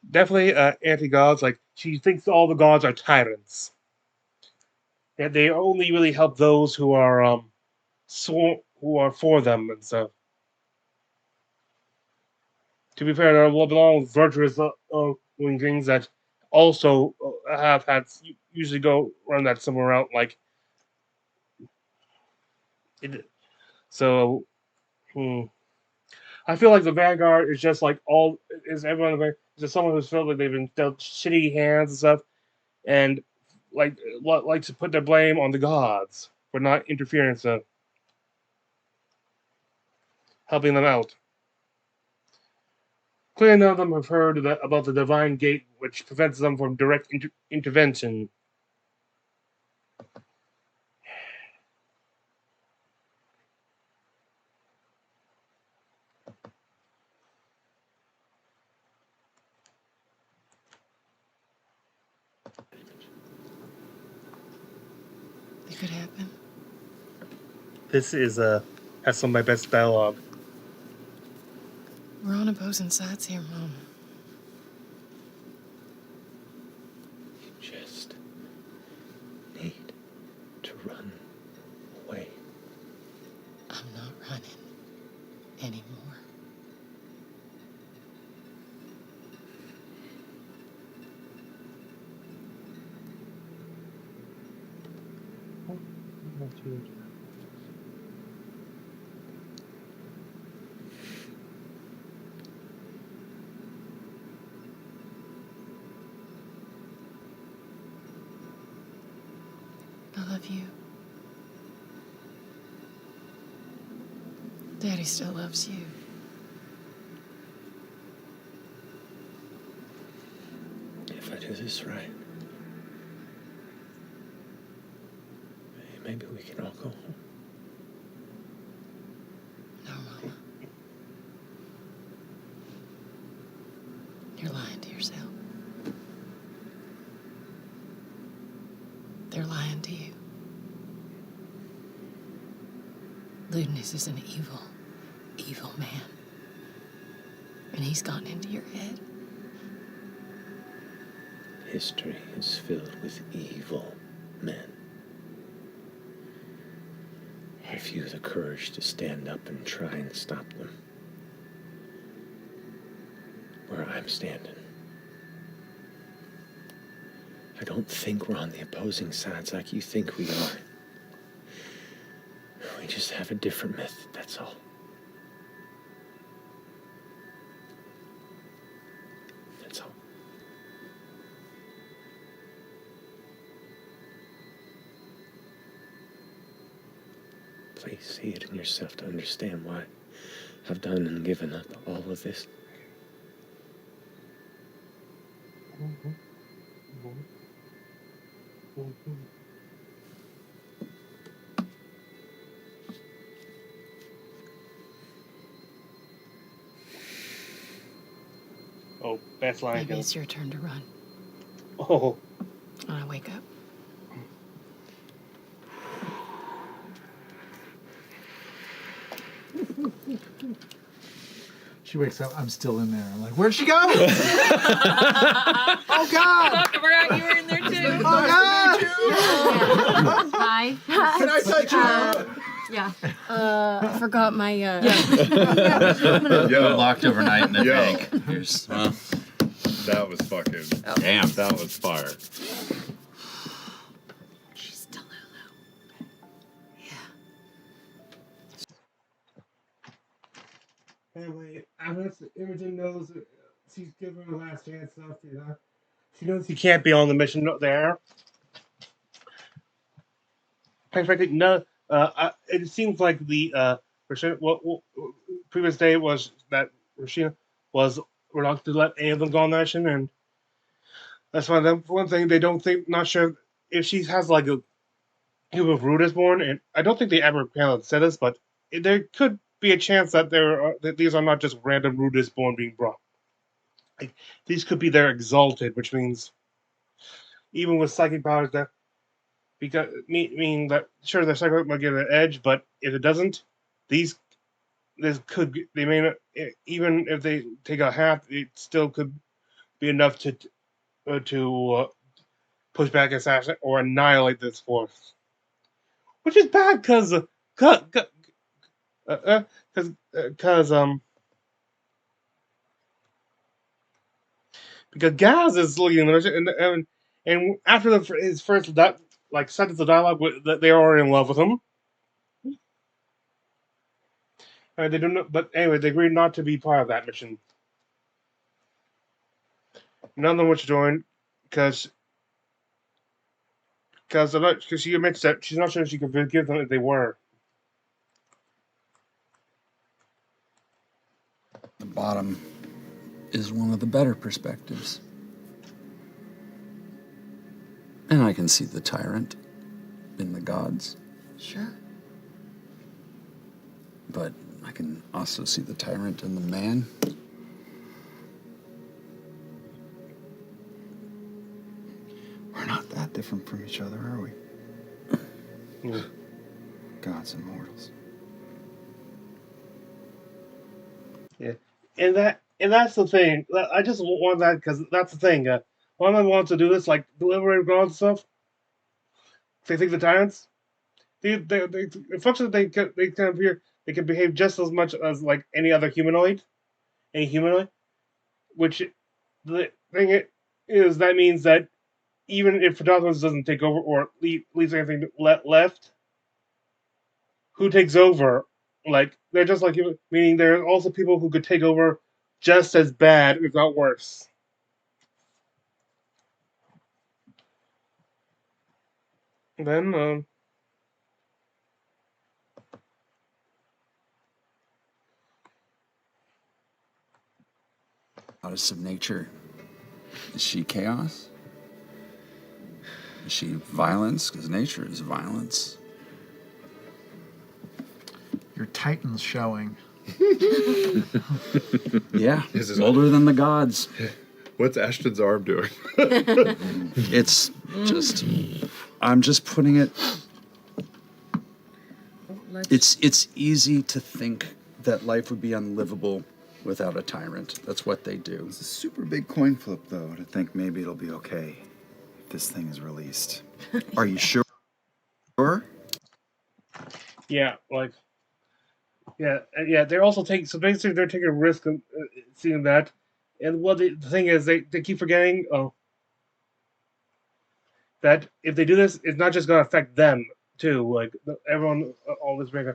S1: Definitely anti-gods. Like she thinks all the gods are tyrants, and they only really help those who are who are for them and stuff. To be fair, there are a lot of virtuous wings that also have had usually go run that somewhere out like it. So, I feel like the Vanguard is just like everyone is just someone who's felt like they've been dealt shitty hands and stuff, and like to put their blame on the gods for not interfering, so helping them out. Clearly, none of them have heard about the divine gate, which prevents them from direct intervention.
S5: It could happen.
S1: This is has some of my best dialogue.
S5: We're on opposing sides here, Mom.
S3: You just need to run away.
S5: I'm not running anymore. I love you. Daddy still loves you.
S3: If I do this right, maybe we can all go home.
S5: No, Mama. You're lying to yourself. They're lying to you. Ludinus is an evil, evil man. And he's gotten into your head.
S3: History is filled with evil men. Have you the courage to stand up and try and stop them? Where I'm standing. I don't think we're on the opposing sides like you think we are. We just have a different method, that's all. That's all. Please see it in yourself to understand why I've done and given up all of this.
S1: Oh, best line.
S5: Maybe it's your turn to run.
S1: Oh.
S5: When I wake up.
S2: She wakes up. I'm still in there. I'm like, where'd she go? Oh God!
S9: Fuck, I forgot you were in there too.
S2: Oh God!
S13: Hi.
S2: Can I touch you?
S13: Yeah.
S5: I forgot my.
S8: Yo, locked overnight in the bank.
S10: That was fucking. Damn, that was fire.
S5: She's Delulu. Yeah.
S1: Anyway, unless Imogen knows that she's given her last chance stuff, she knows he can't be on the mission there. In fact, no, it seems like the previous day was that Rashina was reluctant to let any of them go on the mission, and that's why one thing they don't think, not sure if she has like a group of Rudis born, and I don't think they ever said this, but there could be a chance that that these are not just random Rudis born being brought. Like, these could be their exalted, which means even with psychic powers that because meaning that sure their psychic might give it an edge, but if it doesn't, these this could they may not even if they take a half, it still could be enough to push back assassin or annihilate this force, which is bad because because Gaz is looking and after his first sentence of dialogue, they are already in love with him. They don't know, but anyway, they agreed not to be part of that mission. None of them wish to join because she admits that she's not sure she could forgive them if they were.
S11: The bottom is one of the better perspectives. And I can see the tyrant in the gods.
S5: Sure.
S11: But I can also see the tyrant in the man.
S8: We're not that different from each other, are we? Gods and mortals.
S1: Yeah, and that's the thing. I just want that because that's the thing. One of them wants to do this, like deliberate ground stuff. They think the tyrants, they function. They can appear. They can behave just as much as like any humanoid. Which the thing is that means that even if Photopolis doesn't take over or leaves anything left, who takes over? Like they're just like human, meaning there are also people who could take over just as bad, if not worse. Then
S11: Goddess of nature. Is she chaos? Is she violence? Because nature is violence.
S2: Your Titan's showing.
S11: Yeah, older than the gods.
S7: What's Ashton's arm doing?
S11: It's just, I'm just putting it. It's easy to think that life would be unlivable without a tyrant. That's what they do.
S8: It's a super big coin flip, though, to think maybe it'll be okay if this thing is released. Are you sure?
S1: yeah, yeah. They're also taking basically they're taking a risk of seeing that, and the thing is they keep forgetting that if they do this, it's not just going to affect them too. Like everyone always make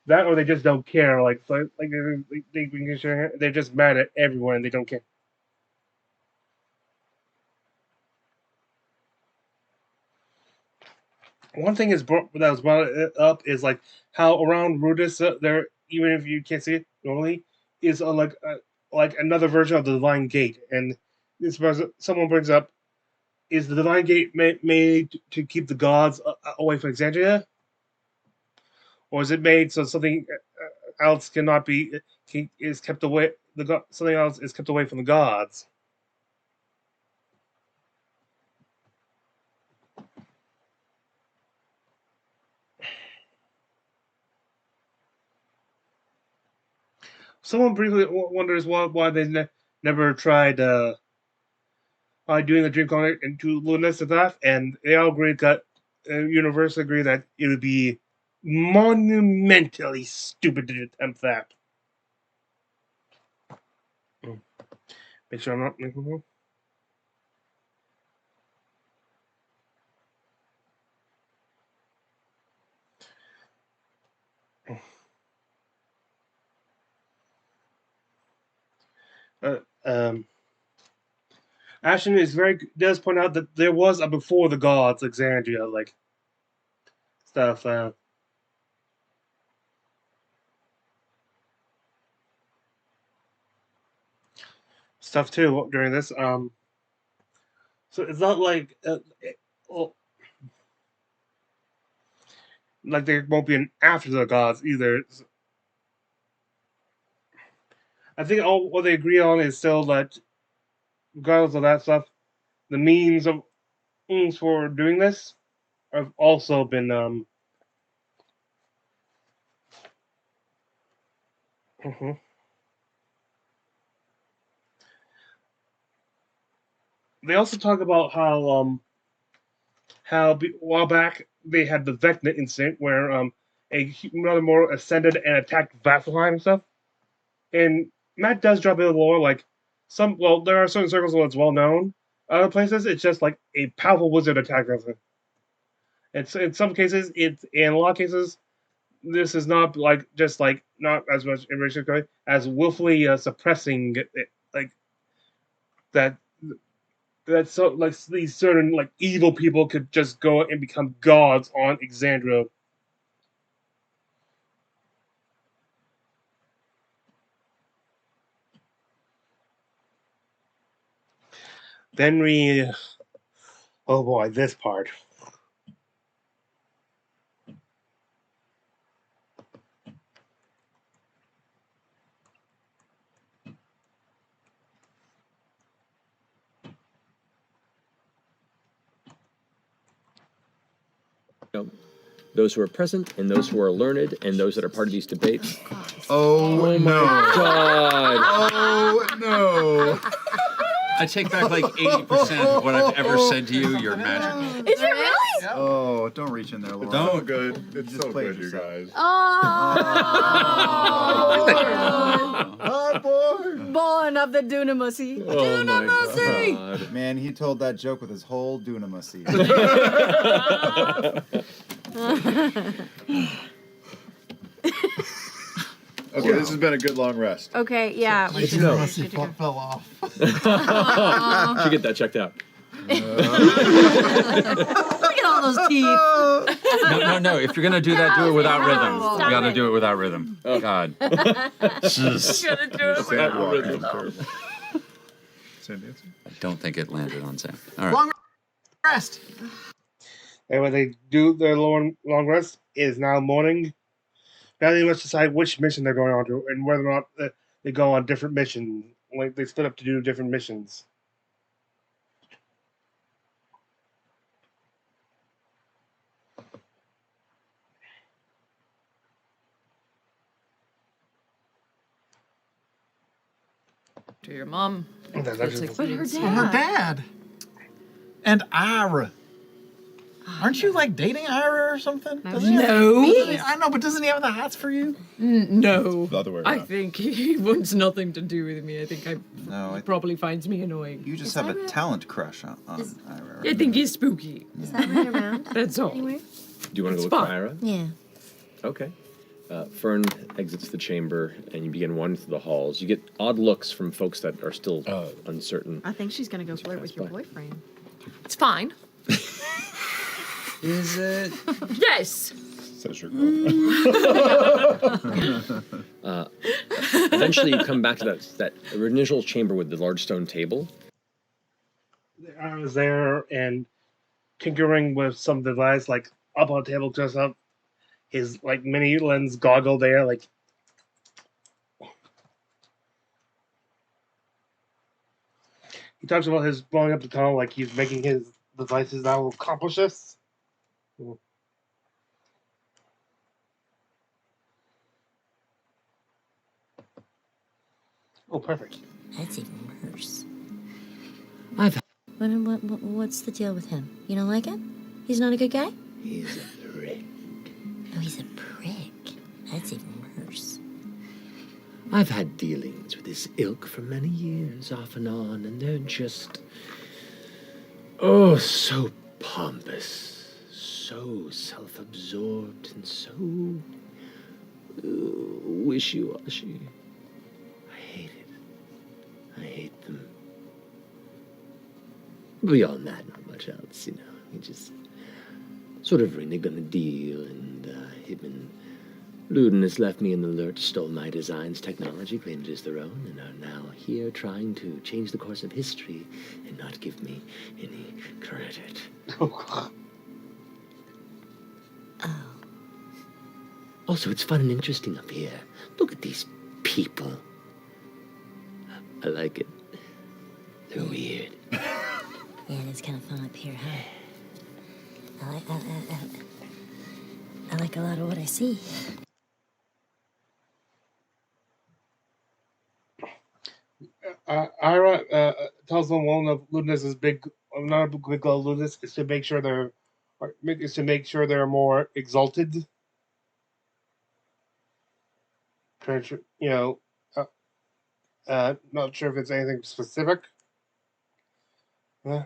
S1: that, or they just don't care. They're just mad at everyone and they don't care. One thing that was brought up is like how around Rudis there, even if you can't see it normally, is like another version of the Divine Gate, and this someone brings up, is the Divine Gate made to keep the gods away from Exandria, or is it made so something else cannot be is kept away? Something else is kept away from the gods. Someone briefly wonders why they never tried doing the Dream Connect into Lunas and that, and they all agree that universally agree that it would be monumentally stupid to attempt that. Make sure I'm not making wrong. Uh, um, Ashton does point out that there was a before the gods, Exandria, like stuff. Stuff too during this. So it's not like well, like there won't be an after the gods either. I think all what they agree on is still that, regardless of that stuff, the means for doing this have also been mhm. They also talk about how a while back they had the Vecna incident where another more ascended and attacked Vasselheim and stuff. And Matt does drop in the lore like there are certain circles where it's well known. Other places it's just like a powerful wizard attack us. It's in some cases in a lot of cases this is not like just like not as much information as willfully suppressing it, like that so like these certain like evil people could just go and become gods on Exandria. Then oh boy, this part.
S3: Those who are present and those who are learned and those that are part of these debates.
S8: Oh, no.
S3: God.
S8: Oh, no.
S6: I take back like 80% of what I've ever said to you. You're magical.
S13: Is it really?
S8: Oh, don't reach in there, Laura.
S7: It's so good. It's so good, you guys.
S13: Oh,
S7: boy.
S13: Born of the Dunamussy. Dunamussy!
S8: Man, he told that joke with his whole dunamussy.
S10: Okay, this has been a good long rest.
S13: Okay, yeah.
S2: My dunamussy fell off.
S3: Should get that checked out.
S13: Look at all those teeth.
S6: No. If you're gonna do that, do it without rhythm. You gotta do it without rhythm. Oh God.
S9: Just gotta do it without rhythm.
S6: I don't think it landed on Sam. All right.
S2: Long rest.
S1: And when they do their long rest, it is now morning. Now they must decide which mission they're going on to and whether or not they go on different missions. Like they split up to do different missions.
S9: To your mom.
S1: That's
S9: It's
S1: actually-
S9: like,
S2: But her dad. And Ira. Aren't you like dating Ira or something? Doesn't he have-
S9: No.
S2: I know, but doesn't he have the hats for you?
S9: No.
S7: The other way
S9: I
S7: around.
S9: think he wants nothing to do with me. I think he
S8: No,
S9: probably finds me annoying.
S8: you just have a talent crush on Ira.
S9: I think he's spooky.
S12: Is that right around?
S9: That's all.
S12: Anywhere?
S3: Do you want to
S9: It's
S3: go look
S9: fine.
S3: for Ira?
S12: Yeah.
S3: Okay. Fern exits the chamber, and you begin wandering through the halls. You get odd looks from folks that are still uncertain.
S13: I think she's gonna go flirt with your boyfriend.
S9: It's fine.
S6: Is it?
S9: Yes.
S7: Says your
S3: Eventually, you come back to that initial chamber with the large stone table.
S1: I was there and tinkering with some device, like up on the table, just up his like mini lens goggle there, like. He talks about his blowing up the tunnel, like he's making his devices that will accomplish this. Oh, perfect.
S12: That's even worse.
S3: I've
S12: What's the deal with him? You don't like him? He's not a good guy?
S3: He's a prick.
S12: Oh, he's a prick. That's even worse.
S3: I've had dealings with this ilk for many years, off and on, and they're just so pompous, so self-absorbed, and so wishy-washy. I I hate them. Beyond that, not much else, you know. We just sort of reneged on the deal, and him and Luden has left me in the lurch, stole my designs, technology, claimed it as their own, and are now here trying to change the course of history and not give me any credit.
S12: Oh.
S3: Also, it's fun and interesting up here. Look at these people. I like it. They're weird.
S12: Yeah, it's kind of fun up here, huh? I like a lot of what I see.
S1: Ira tells them one of Ludinus's big, not a big goal of Ludinus, is to make sure they're more exalted. You know, not sure if it's anything specific. Yeah.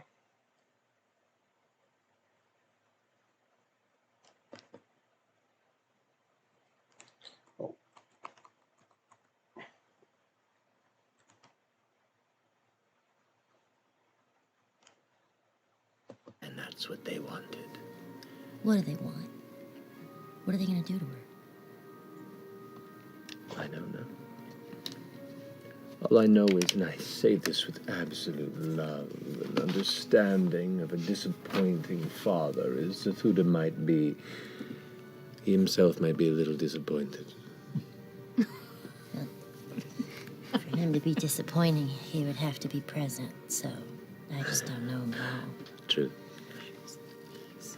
S3: And that's what they wanted.
S12: What do they want? What are they going to do to her?
S3: I don't know. All I know is, and I say this with absolute love and understanding of a disappointing father, is that Thuda might be, he himself might be a little disappointed.
S12: For him to be disappointing, he would have to be present, so I just don't know him at all.
S3: True.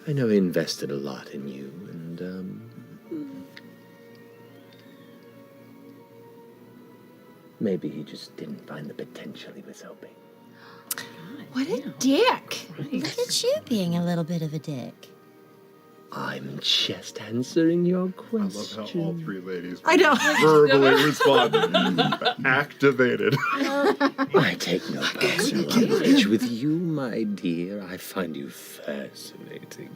S3: I know he invested a lot in you, and, maybe he just didn't find the potential he was hoping.
S13: What a dick!
S12: Look at you being a little bit of a dick.
S3: I'm just answering your question.
S7: I love how all three ladies
S13: I know.
S7: verbally respond. Activated.
S3: I take no personal umbrage with you, my dear. I find you fascinating.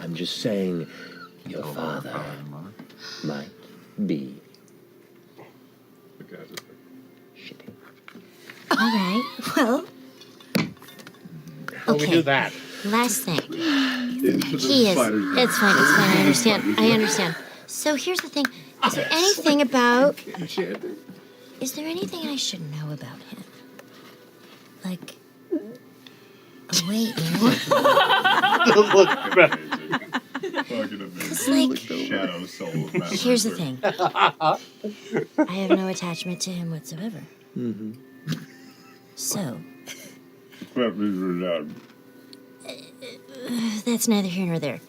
S3: I'm just saying your father might be shitty.
S12: All right, well.
S1: How do we do that?
S12: Last thing. He is. It's fine. I understand. So here's the thing. Is there anything about... Is there anything I should know about him? Like... Oh, wait, It's like...
S7: Shadow soul.
S12: Here's the thing. I have no attachment to him whatsoever.
S3: Mm-hmm.
S12: So... That's neither here nor there.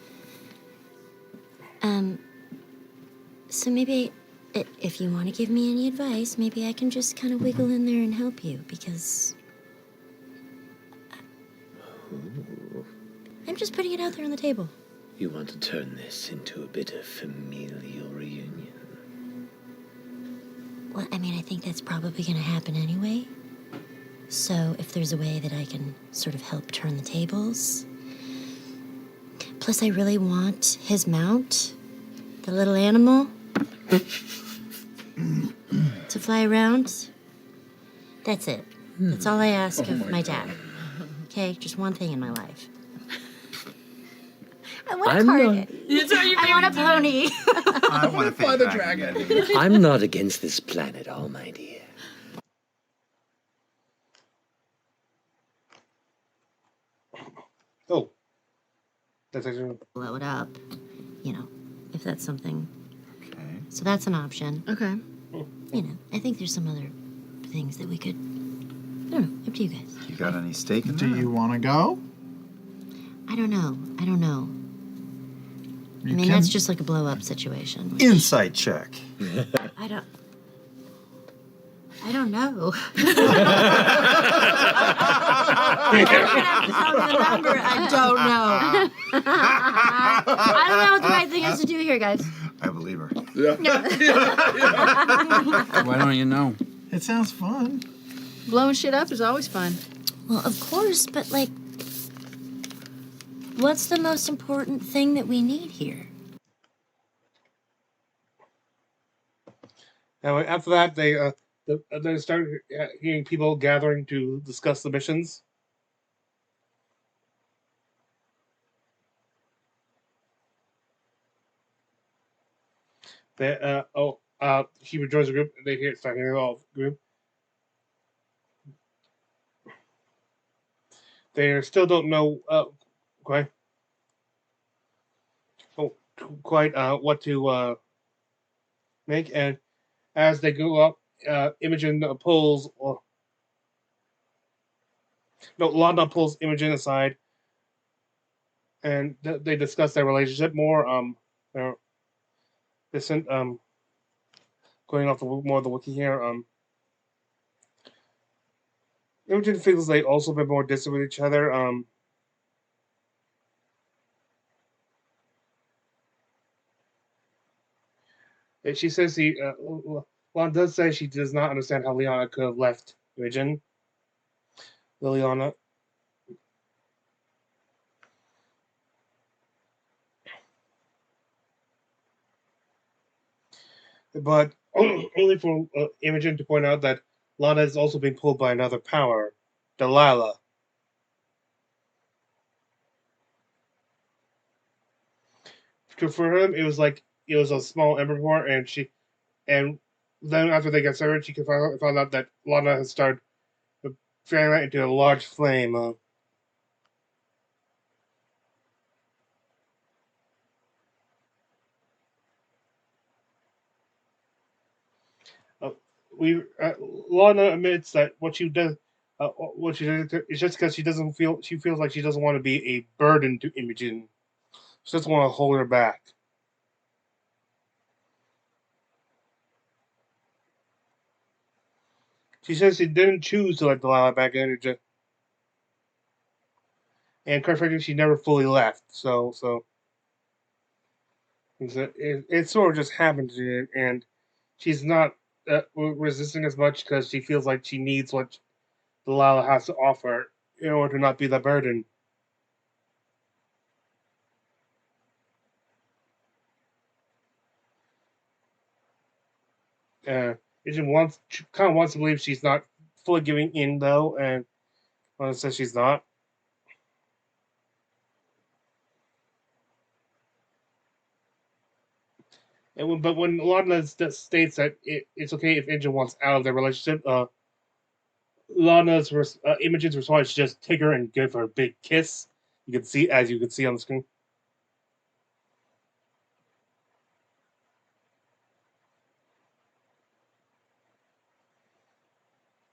S12: So maybe, if you want to give me any advice, maybe I can just kind of wiggle in there and help you, because... I'm just putting it out there on the table.
S3: You want to turn this into a bit of familial reunion?
S12: Well, I mean, I think that's probably going to happen anyway. So if there's a way that I can sort of help turn the tables... Plus, I really want his mount, the little animal, to fly around. That's it. That's all I ask of my dad. Okay, just one thing in my life. I want a carpet. I want a pony.
S8: I want to fly the dragon.
S3: I'm not against this plan at all, my dear.
S1: Oh. That's actually...
S12: Blow it up, you know, if that's something.
S8: Okay.
S12: So that's an option.
S13: Okay.
S12: You know, I think there's some other things that we could... I don't know, up to you guys.
S8: You got any stake in that?
S2: Do you want to go?
S12: I don't know. I mean, that's just like a blow-up situation. Which...
S8: Insight check.
S12: I don't know. Remember, I don't know. I don't know what the right thing is to do here, guys.
S8: I believe her.
S11: Yeah. Why don't you know?
S2: It sounds fun.
S13: Blowing shit up is always fun.
S12: Well, of course, but like, what's the most important thing that we need here?
S1: Anyway, after that, they they start hearing people gathering to discuss the missions. They she joins the group. They start hearing all the group. They still don't know quite what to make, and as they go up, Imogen pulls. Lana pulls Imogen aside, and they discuss their relationship more. They're distant. Going off more of the wiki here. Imogen feels they also been more distant with each other. She says Lana does say she does not understand how Liana could have left Imogen. Liliana. But only for Imogen to point out that Lana is also being pulled by another power, Delilah. For him, it was a small ember port, and then after they got separated, she found out that Lana has started fanning that into a large flame. Lana admits that what she did is just because she feels like she doesn't want to be a burden to Imogen. She doesn't want to hold her back. She says she didn't choose to let Delilah back in, and quite frankly, she never fully left. So it sort of just happened to her, and she's not resisting as much because she feels like she needs what Delilah has to offer in order to not be the burden. Imogen wants to believe she's not fully giving in though, and Lana says she's not. But when Lana states that it's okay if Imogen wants out of their relationship, Imogen's response is just take her and give her a big kiss. You can see on the screen.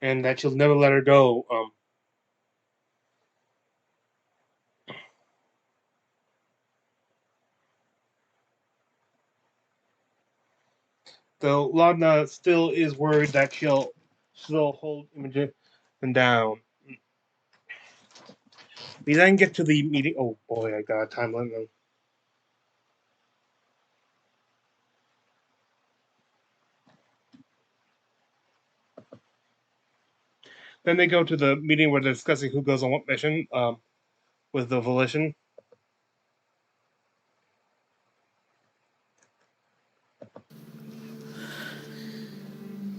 S1: And that she'll never let her go. Though Lana still is worried that she'll hold Imogen down. We then get to the meeting. Oh boy, I got a time limit. Then they go to the meeting where they're discussing who goes on what mission with the Volition.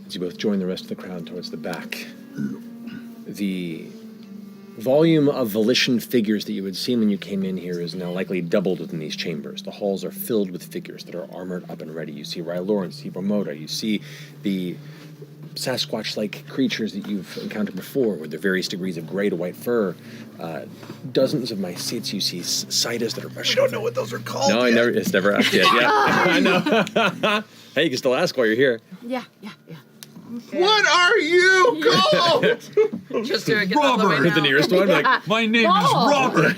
S3: As you both join the rest of the crowd towards the back, the volume of Volition figures that you had seen when you came in here is now likely doubled within these chambers. The halls are filled with figures that are armored up and ready. You see Rylauren, you see Bromoda, you see the Sasquatch-like creatures that you've encountered before with their various degrees of gray to white fur. Dozens of mycetes. You see Citus that are rushing.
S2: I don't know what those are called.
S3: No, it's never asked yet. Yeah, I know. Hey, you can still ask while you're here.
S9: Yeah.
S10: What are you called?
S9: Just to get out of the way now.
S3: The nearest one, like,
S6: my name is Robert.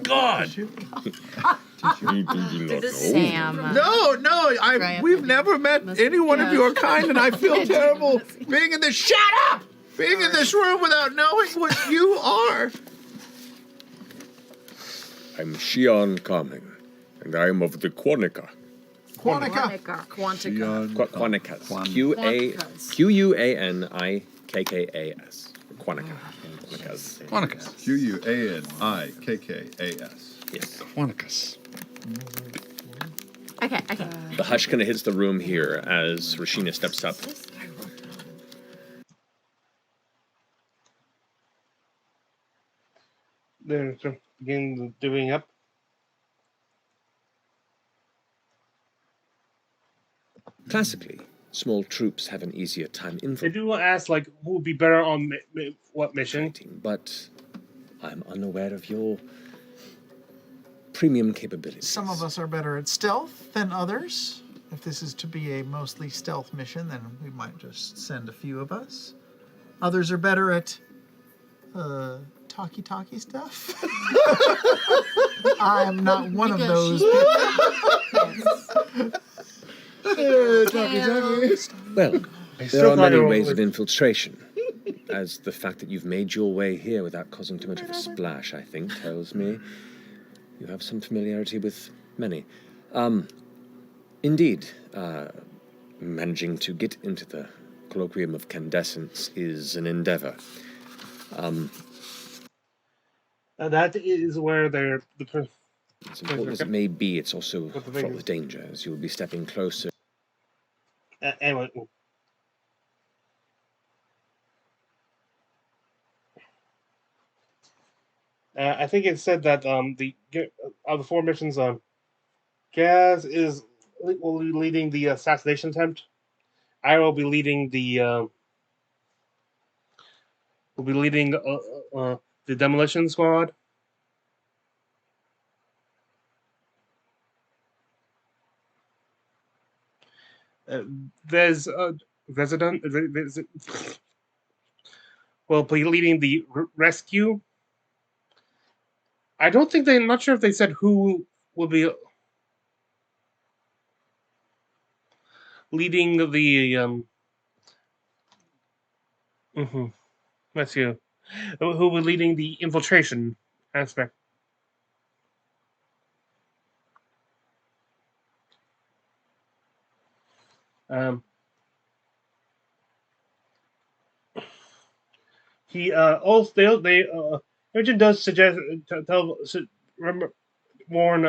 S3: God.
S9: Sam.
S10: No, we've never met anyone of your kind, and I feel terrible being in this. Shut up! Being in this room without knowing what you are.
S3: I'm Shion Coming, and I am of the Quanica.
S2: Quanica.
S3: Quanicas. Quanikkas. Quanica.
S11: Quanicas.
S7: Quanicas.
S3: Yes.
S11: Quanicas.
S12: Okay.
S3: The hush kind of hits the room here as Rashina steps up.
S1: They're begin doing up.
S3: Classically, small troops have an easier time
S1: They
S3: infiltrating.
S1: do ask like who would be better on what mission,
S3: but I'm unaware of your premium capabilities.
S2: Some of us are better at stealth than others. If this is to be a mostly stealth mission, then we might just send a few of us. Others are better at talkie stuff. I am not one of those.
S3: Well, there are many ways of infiltration, as the fact that you've made your way here without causing too much of a splash, I think, tells me you have some familiarity with many. Indeed, managing to get into the colloquium of candescence is an endeavor.
S1: That is where they're
S3: as important as it may be, it's also fraught with danger, as you will be stepping closer.
S1: Anyway. I think it said that of the 4 missions, Gaz will be leading the assassination attempt. I will be leading the demolition squad. There's resident. Will be leading the rescue. I don't think I'm not sure if they said who will be leading the Let's see. Who will leading the infiltration aspect? He also they Richard does suggest warn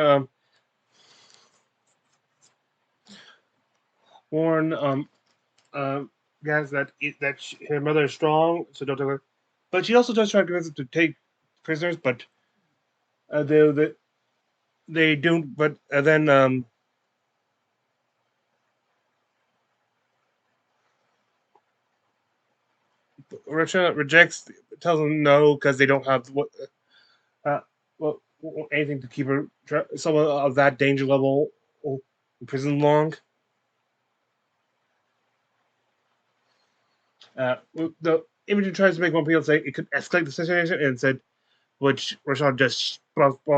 S1: guys that her mother is strong, so don't take her. But she also does try to convince them to take prisoners, but they don't. But then Russia rejects, tells them no because they don't have anything to keep her someone of that danger level in prison long. The image tries to make one people say it could escalate the situation, and said, which Rashad just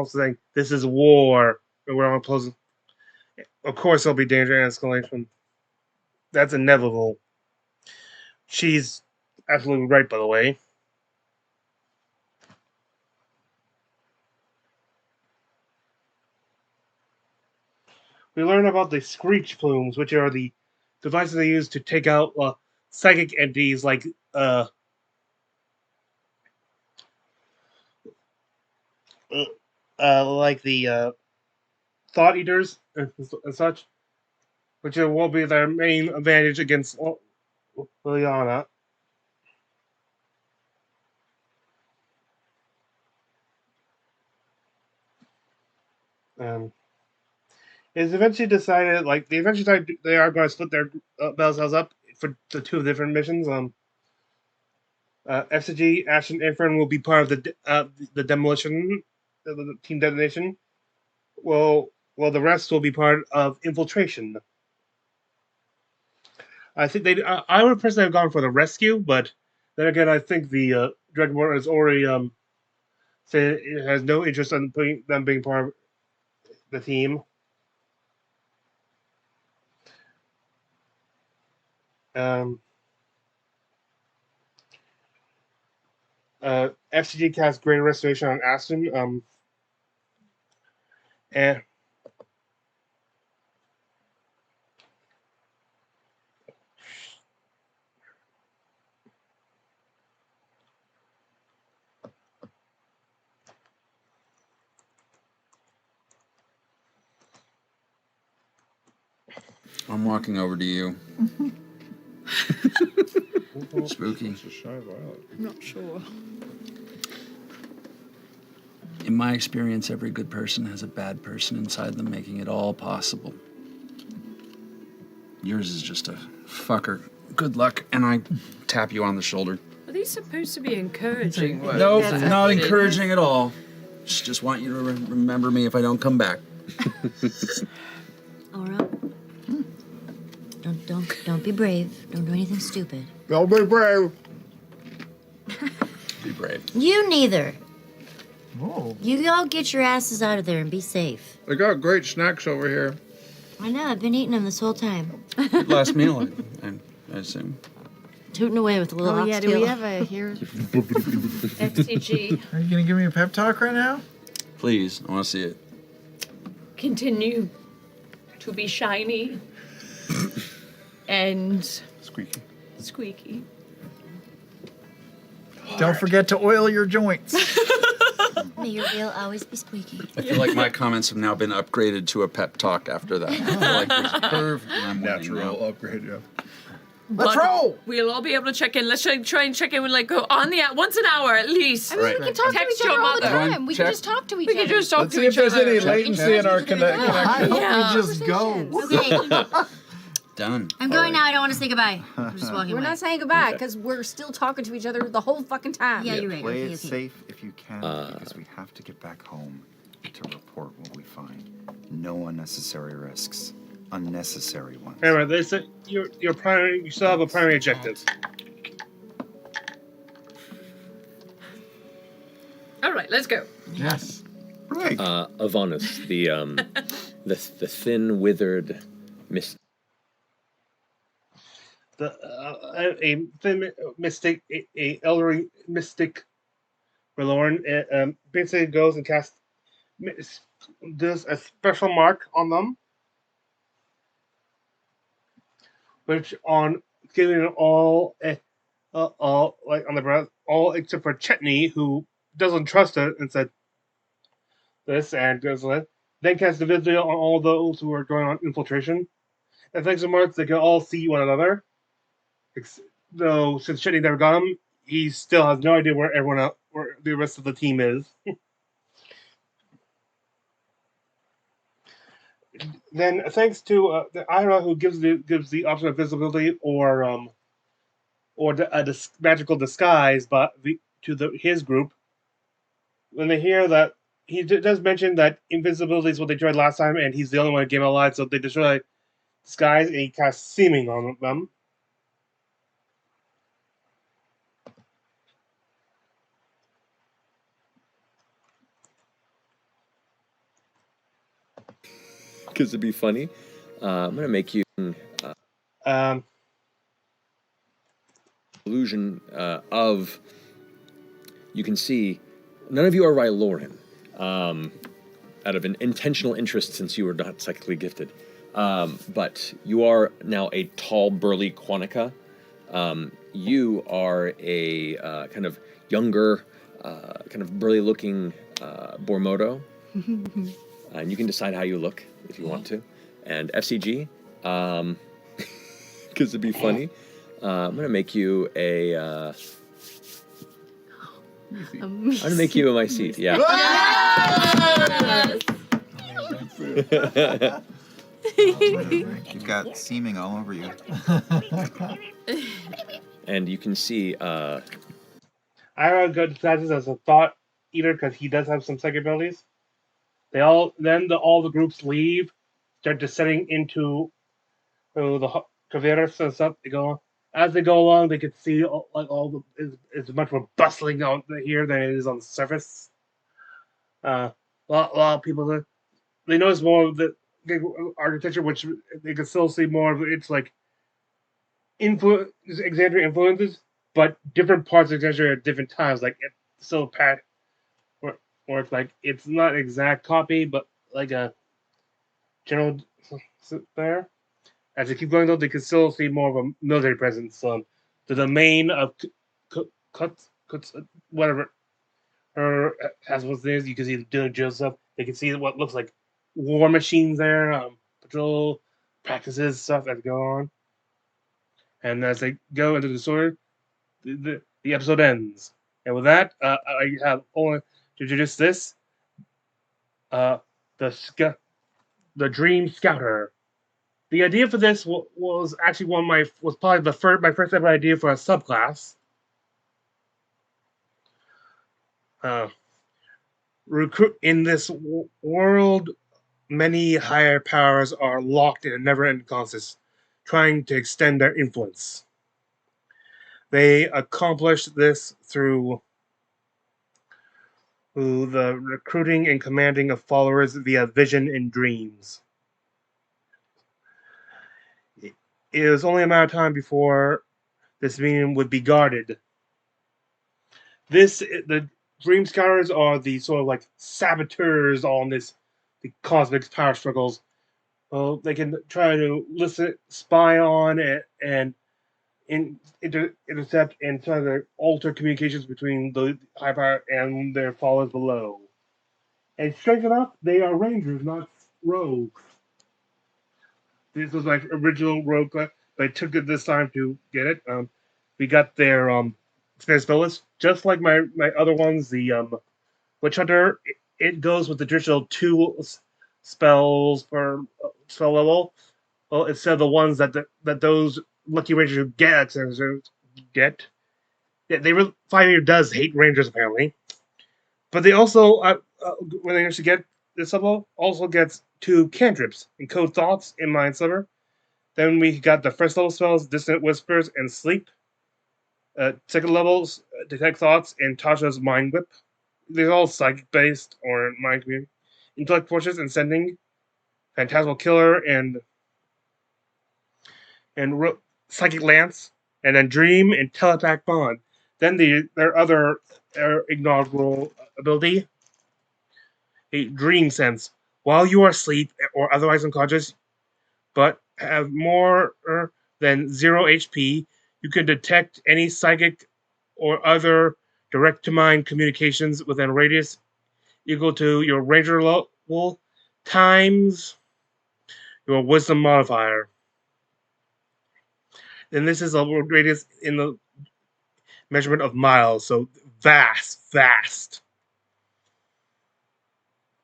S1: saying, "This is war, and we're on close." Of course, there'll be danger and escalation. That's inevitable. She's absolutely right, by the way. We learn about the screech plumes, which are the devices they use to take out psychic entities like the thought eaters and such, which will be their main advantage against Liliana. It's eventually decided, they eventually decided they are going to split their battle cells up for the 2 different missions. F.C.G, Ash, and Infern will be part of the demolition, the team detonation. Well, the rest will be part of infiltration. I think I would personally have gone for the rescue, but then again, I think the Dragon Board has already said it has no interest in them being part of the team. F.C.G casts Greater Restoration on Aston. And
S11: I'm walking over to you. Spooky.
S13: I'm not sure.
S11: In my experience, every good person has a bad person inside them, making it all possible. Yours is just a fucker. Good luck, and I tap you on the shoulder.
S5: Are these supposed to be encouraging words?
S11: Nope, not encouraging at all. Just want you to remember me if I don't come back.
S12: Aura, don't be brave. Don't do anything stupid.
S10: Don't be brave.
S11: Be brave.
S12: You neither.
S2: Whoa.
S12: You all get your asses out of there and be safe.
S10: They got great snacks over here.
S12: I know. I've been eating them this whole time.
S11: Last meal, I assume.
S12: Tooting away with a little ox
S13: do we have a here?
S5: F.C.G.
S2: Are you gonna give me a pep talk right now?
S11: Please, I want to see it.
S5: Continue to be shiny and squeaky.
S2: Don't forget to oil your joints.
S12: May your veil always be squeaky.
S11: I feel like my comments have now been upgraded to a pep talk after that. I feel like there's a curve, and I'm winning now.
S7: Natural upgrade, yeah.
S2: Let's roll!
S5: We'll all be able to check in. Let's try and check in with go on the once an hour at least.
S13: I mean, we can talk to each other all the time. We can just talk to each other.
S5: We can just talk
S10: Let's
S5: to
S10: see if
S5: each other.
S10: there's any latency in our connection.
S2: I hope we just go.
S12: Okay,
S11: Done.
S12: I'm going now. I don't want to say gogoodbye. I'm just walking
S13: We're
S12: away.
S13: not saying goodbye because we're still talking to each other the whole fucking time.
S12: Yeah, you're right.
S8: Play
S12: Okay,
S8: it
S12: okay.
S8: safe if you can, because we have to get back home to report what we find. No unnecessary risks. Unnecessary ones.
S1: Anyway, they said your primary. You still have a primary objective.
S5: All right, let's go.
S2: Yes.
S8: Right.
S3: Avonus, the thin, withered mist.
S1: A thin mystic, a elderly mystic, Relorn, basically goes and casts, does a special mark on them, which on giving it all like on the breath, all except for Chetney, who doesn't trust it and said this and goes like, then casts the video on all those who are going on infiltration. And thanks to marks, they can all see one another. Though since Chetney never got him, he still has no idea where everyone else, where the rest of the team is. Then, thanks to the Ira, who gives the option of visibility or magical disguise, but his group, when they hear that he does mention that invisibility is what they tried last time, and he's the only one who came alive, so they destroy disguise, and he casts seeming on them.
S3: Because it'd be funny. I'm gonna make you illusion of. You can see none of you are Ryloran, out of an intentional interest since you were not psychically gifted. But you are now a tall, burly Quantica. You are a kind of younger, kind of burly-looking Bormodo. And you can decide how you look if you want to. And F.C.G, because it'd be funny, I'm going to make you a... I'm going to make you a my seat, yeah.
S8: You've got seeming all over you.
S3: And you can see...
S1: Ira disguises as a thought eater because he does have some psychic abilities. All the groups leave, start descending into the caveras and stuff. As they go along, they can see it's much more bustling out here than it is on the surface. A lot of people they notice more of the architecture, which they can still see more of. It's like Exandria influences, but different parts of Exandria at different times. Like it's still packed. Or it's like it's not an exact copy, but like a general there. As they keep going though, they can still see more of a military presence. The domain of whatever her as was there, you can see the Dylan Joseph. They can see what looks like war machines there, patrol practices stuff that go on. And as they go into the story, the episode ends. And with that, I have only to introduce this. The Dream Scouter. The idea for this was actually was probably my first ever idea for a subclass. Recruit in this world, many higher powers are locked in a never-ending contest, trying to extend their influence. They accomplish this through the recruiting and commanding of followers via vision and dreams. It was only a matter of time before this meeting would be guarded. The Dream Scouters are the sort of like saboteurs on the cosmic power struggles. Well, they can try to spy on and intercept and try to alter communications between the high power and their followers below. And strange enough, they are rangers, not rogues. This was my original rogue class, but it took it this time to get it. We got their spell list, just like my other ones. The Witch Hunter, it goes with the traditional 2 spells per spell level. Well, instead of the ones that those lucky rangers who get. Yeah, they 5e does hate rangers apparently, but they also when they actually get this level also gets 2 cantrips: Encode Thoughts and Mind Sliver. Then we got the first level spells: Dissonant Whispers and Sleep. Second levels: Detect Thoughts and Tasha's Mind Whip. They're all psychic based or mind community. Intellect Forces and Sending, Phantasmal Killer and Psychic Lance, and then Dream and Telepath Bond. Then their other inaugural ability, a Dream Sense. While you are asleep or otherwise unconscious, but have more than 0 HP, you can detect any psychic or other direct-to-mind communications within a radius equal to your ranger level times your wisdom modifier. And this is a radius in the measurement of miles, so vast.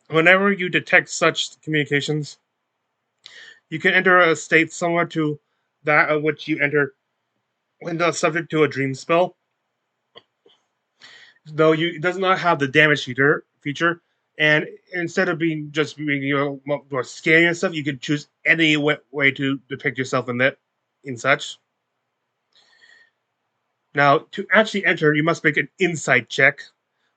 S1: Whenever you detect such communications, you can enter a state similar to that of which you enter when not subject to a dream spell. Though it does not have the damage feature, and instead of being more scary and stuff, you can choose any way to depict yourself in such. Now, to actually enter, you must make an insight check,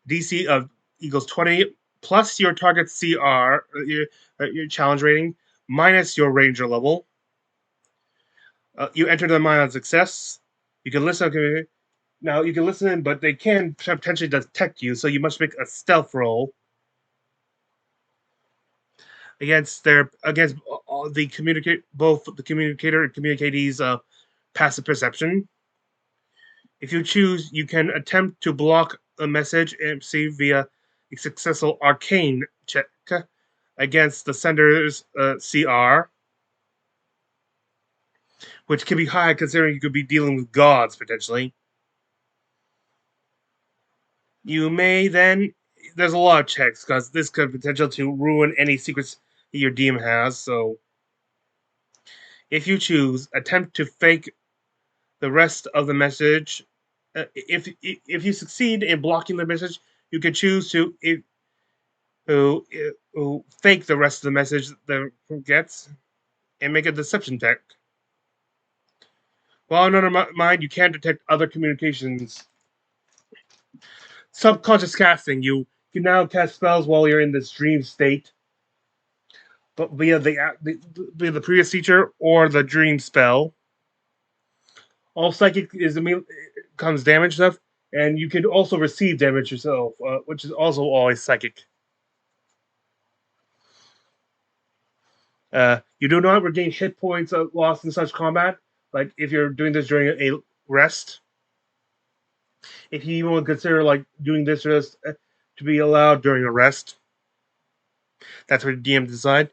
S1: DC of equals 20 plus your target CR, your challenge rating, minus your ranger level. You enter the mine on success. You can listen. Now you can listen in, but they can potentially detect you, so you must make a stealth roll against both the communicator and communicatee's passive perception. If you choose, you can attempt to block a message and receive via a successful arcane check against the sender's CR, which can be high considering you could be dealing with gods potentially. You may then. There's a lot of checks because this could potential to ruin any secrets your DM has. So, if you choose, attempt to fake the rest of the message. If you succeed in blocking the message, you can choose to fake the rest of the message that gets and make a deception check. While in another mind, you can detect other communications. Subconscious casting. You can now cast spells while you're in this dream state, but via the previous feature or the dream spell. All psychic comes damage stuff, and you can also receive damage yourself, which is also always psychic. You do not regain hit points lost in such combat, like if you're doing this during a rest. If you even consider doing this rest to be allowed during a rest, that's what the DM decide.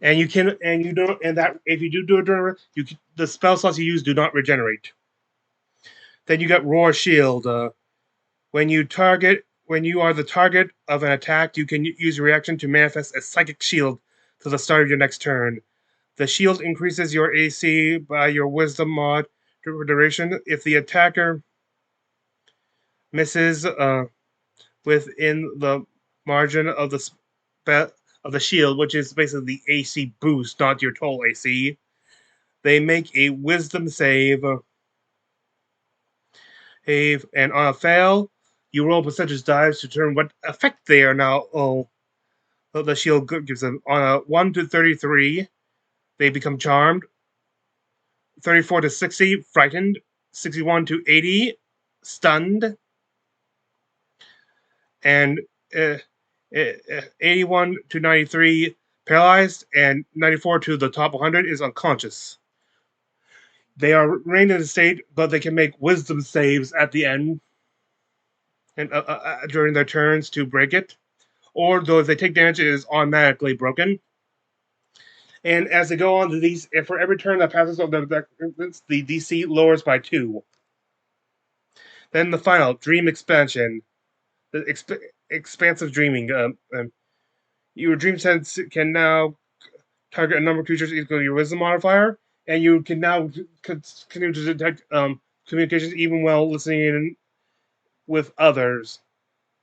S1: And you can, and you don't, and that if you do it during, the spell slots you use do not regenerate. Then you got Roar Shield. When you are the target of an attack, you can use your reaction to manifest a psychic shield to the start of your next turn. The shield increases your AC by your Wisdom mod duration. If the attacker misses within the margin of the shield, which is basically the AC boost, not your total AC, they make a Wisdom save. And on a fail, you roll percentage dice to determine what effect they are now. The shield gives them. On a 1 to 33, they become charmed. 34 to 60, frightened. 61 to 80, stunned. And 81 to 93, paralyzed. And 94 to the top 100 is unconscious. They are remain in a state, but they can make wisdom saves at the end and during their turns to break it. Or though if they take damage, it is automatically broken. And as they go on to these, if for every turn that passes on the DC lowers by 2. Then the final Dream Expansion, the expansive dreaming. Your dream sense can now target a number of creatures equal to your Wisdom modifier, and you can now continue to detect communications even while listening in with others.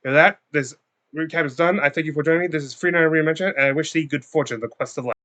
S1: And that this recap is done. I thank you for joining me. This is Free Night Reinvention, and I wish thee good fortune in the quest of life.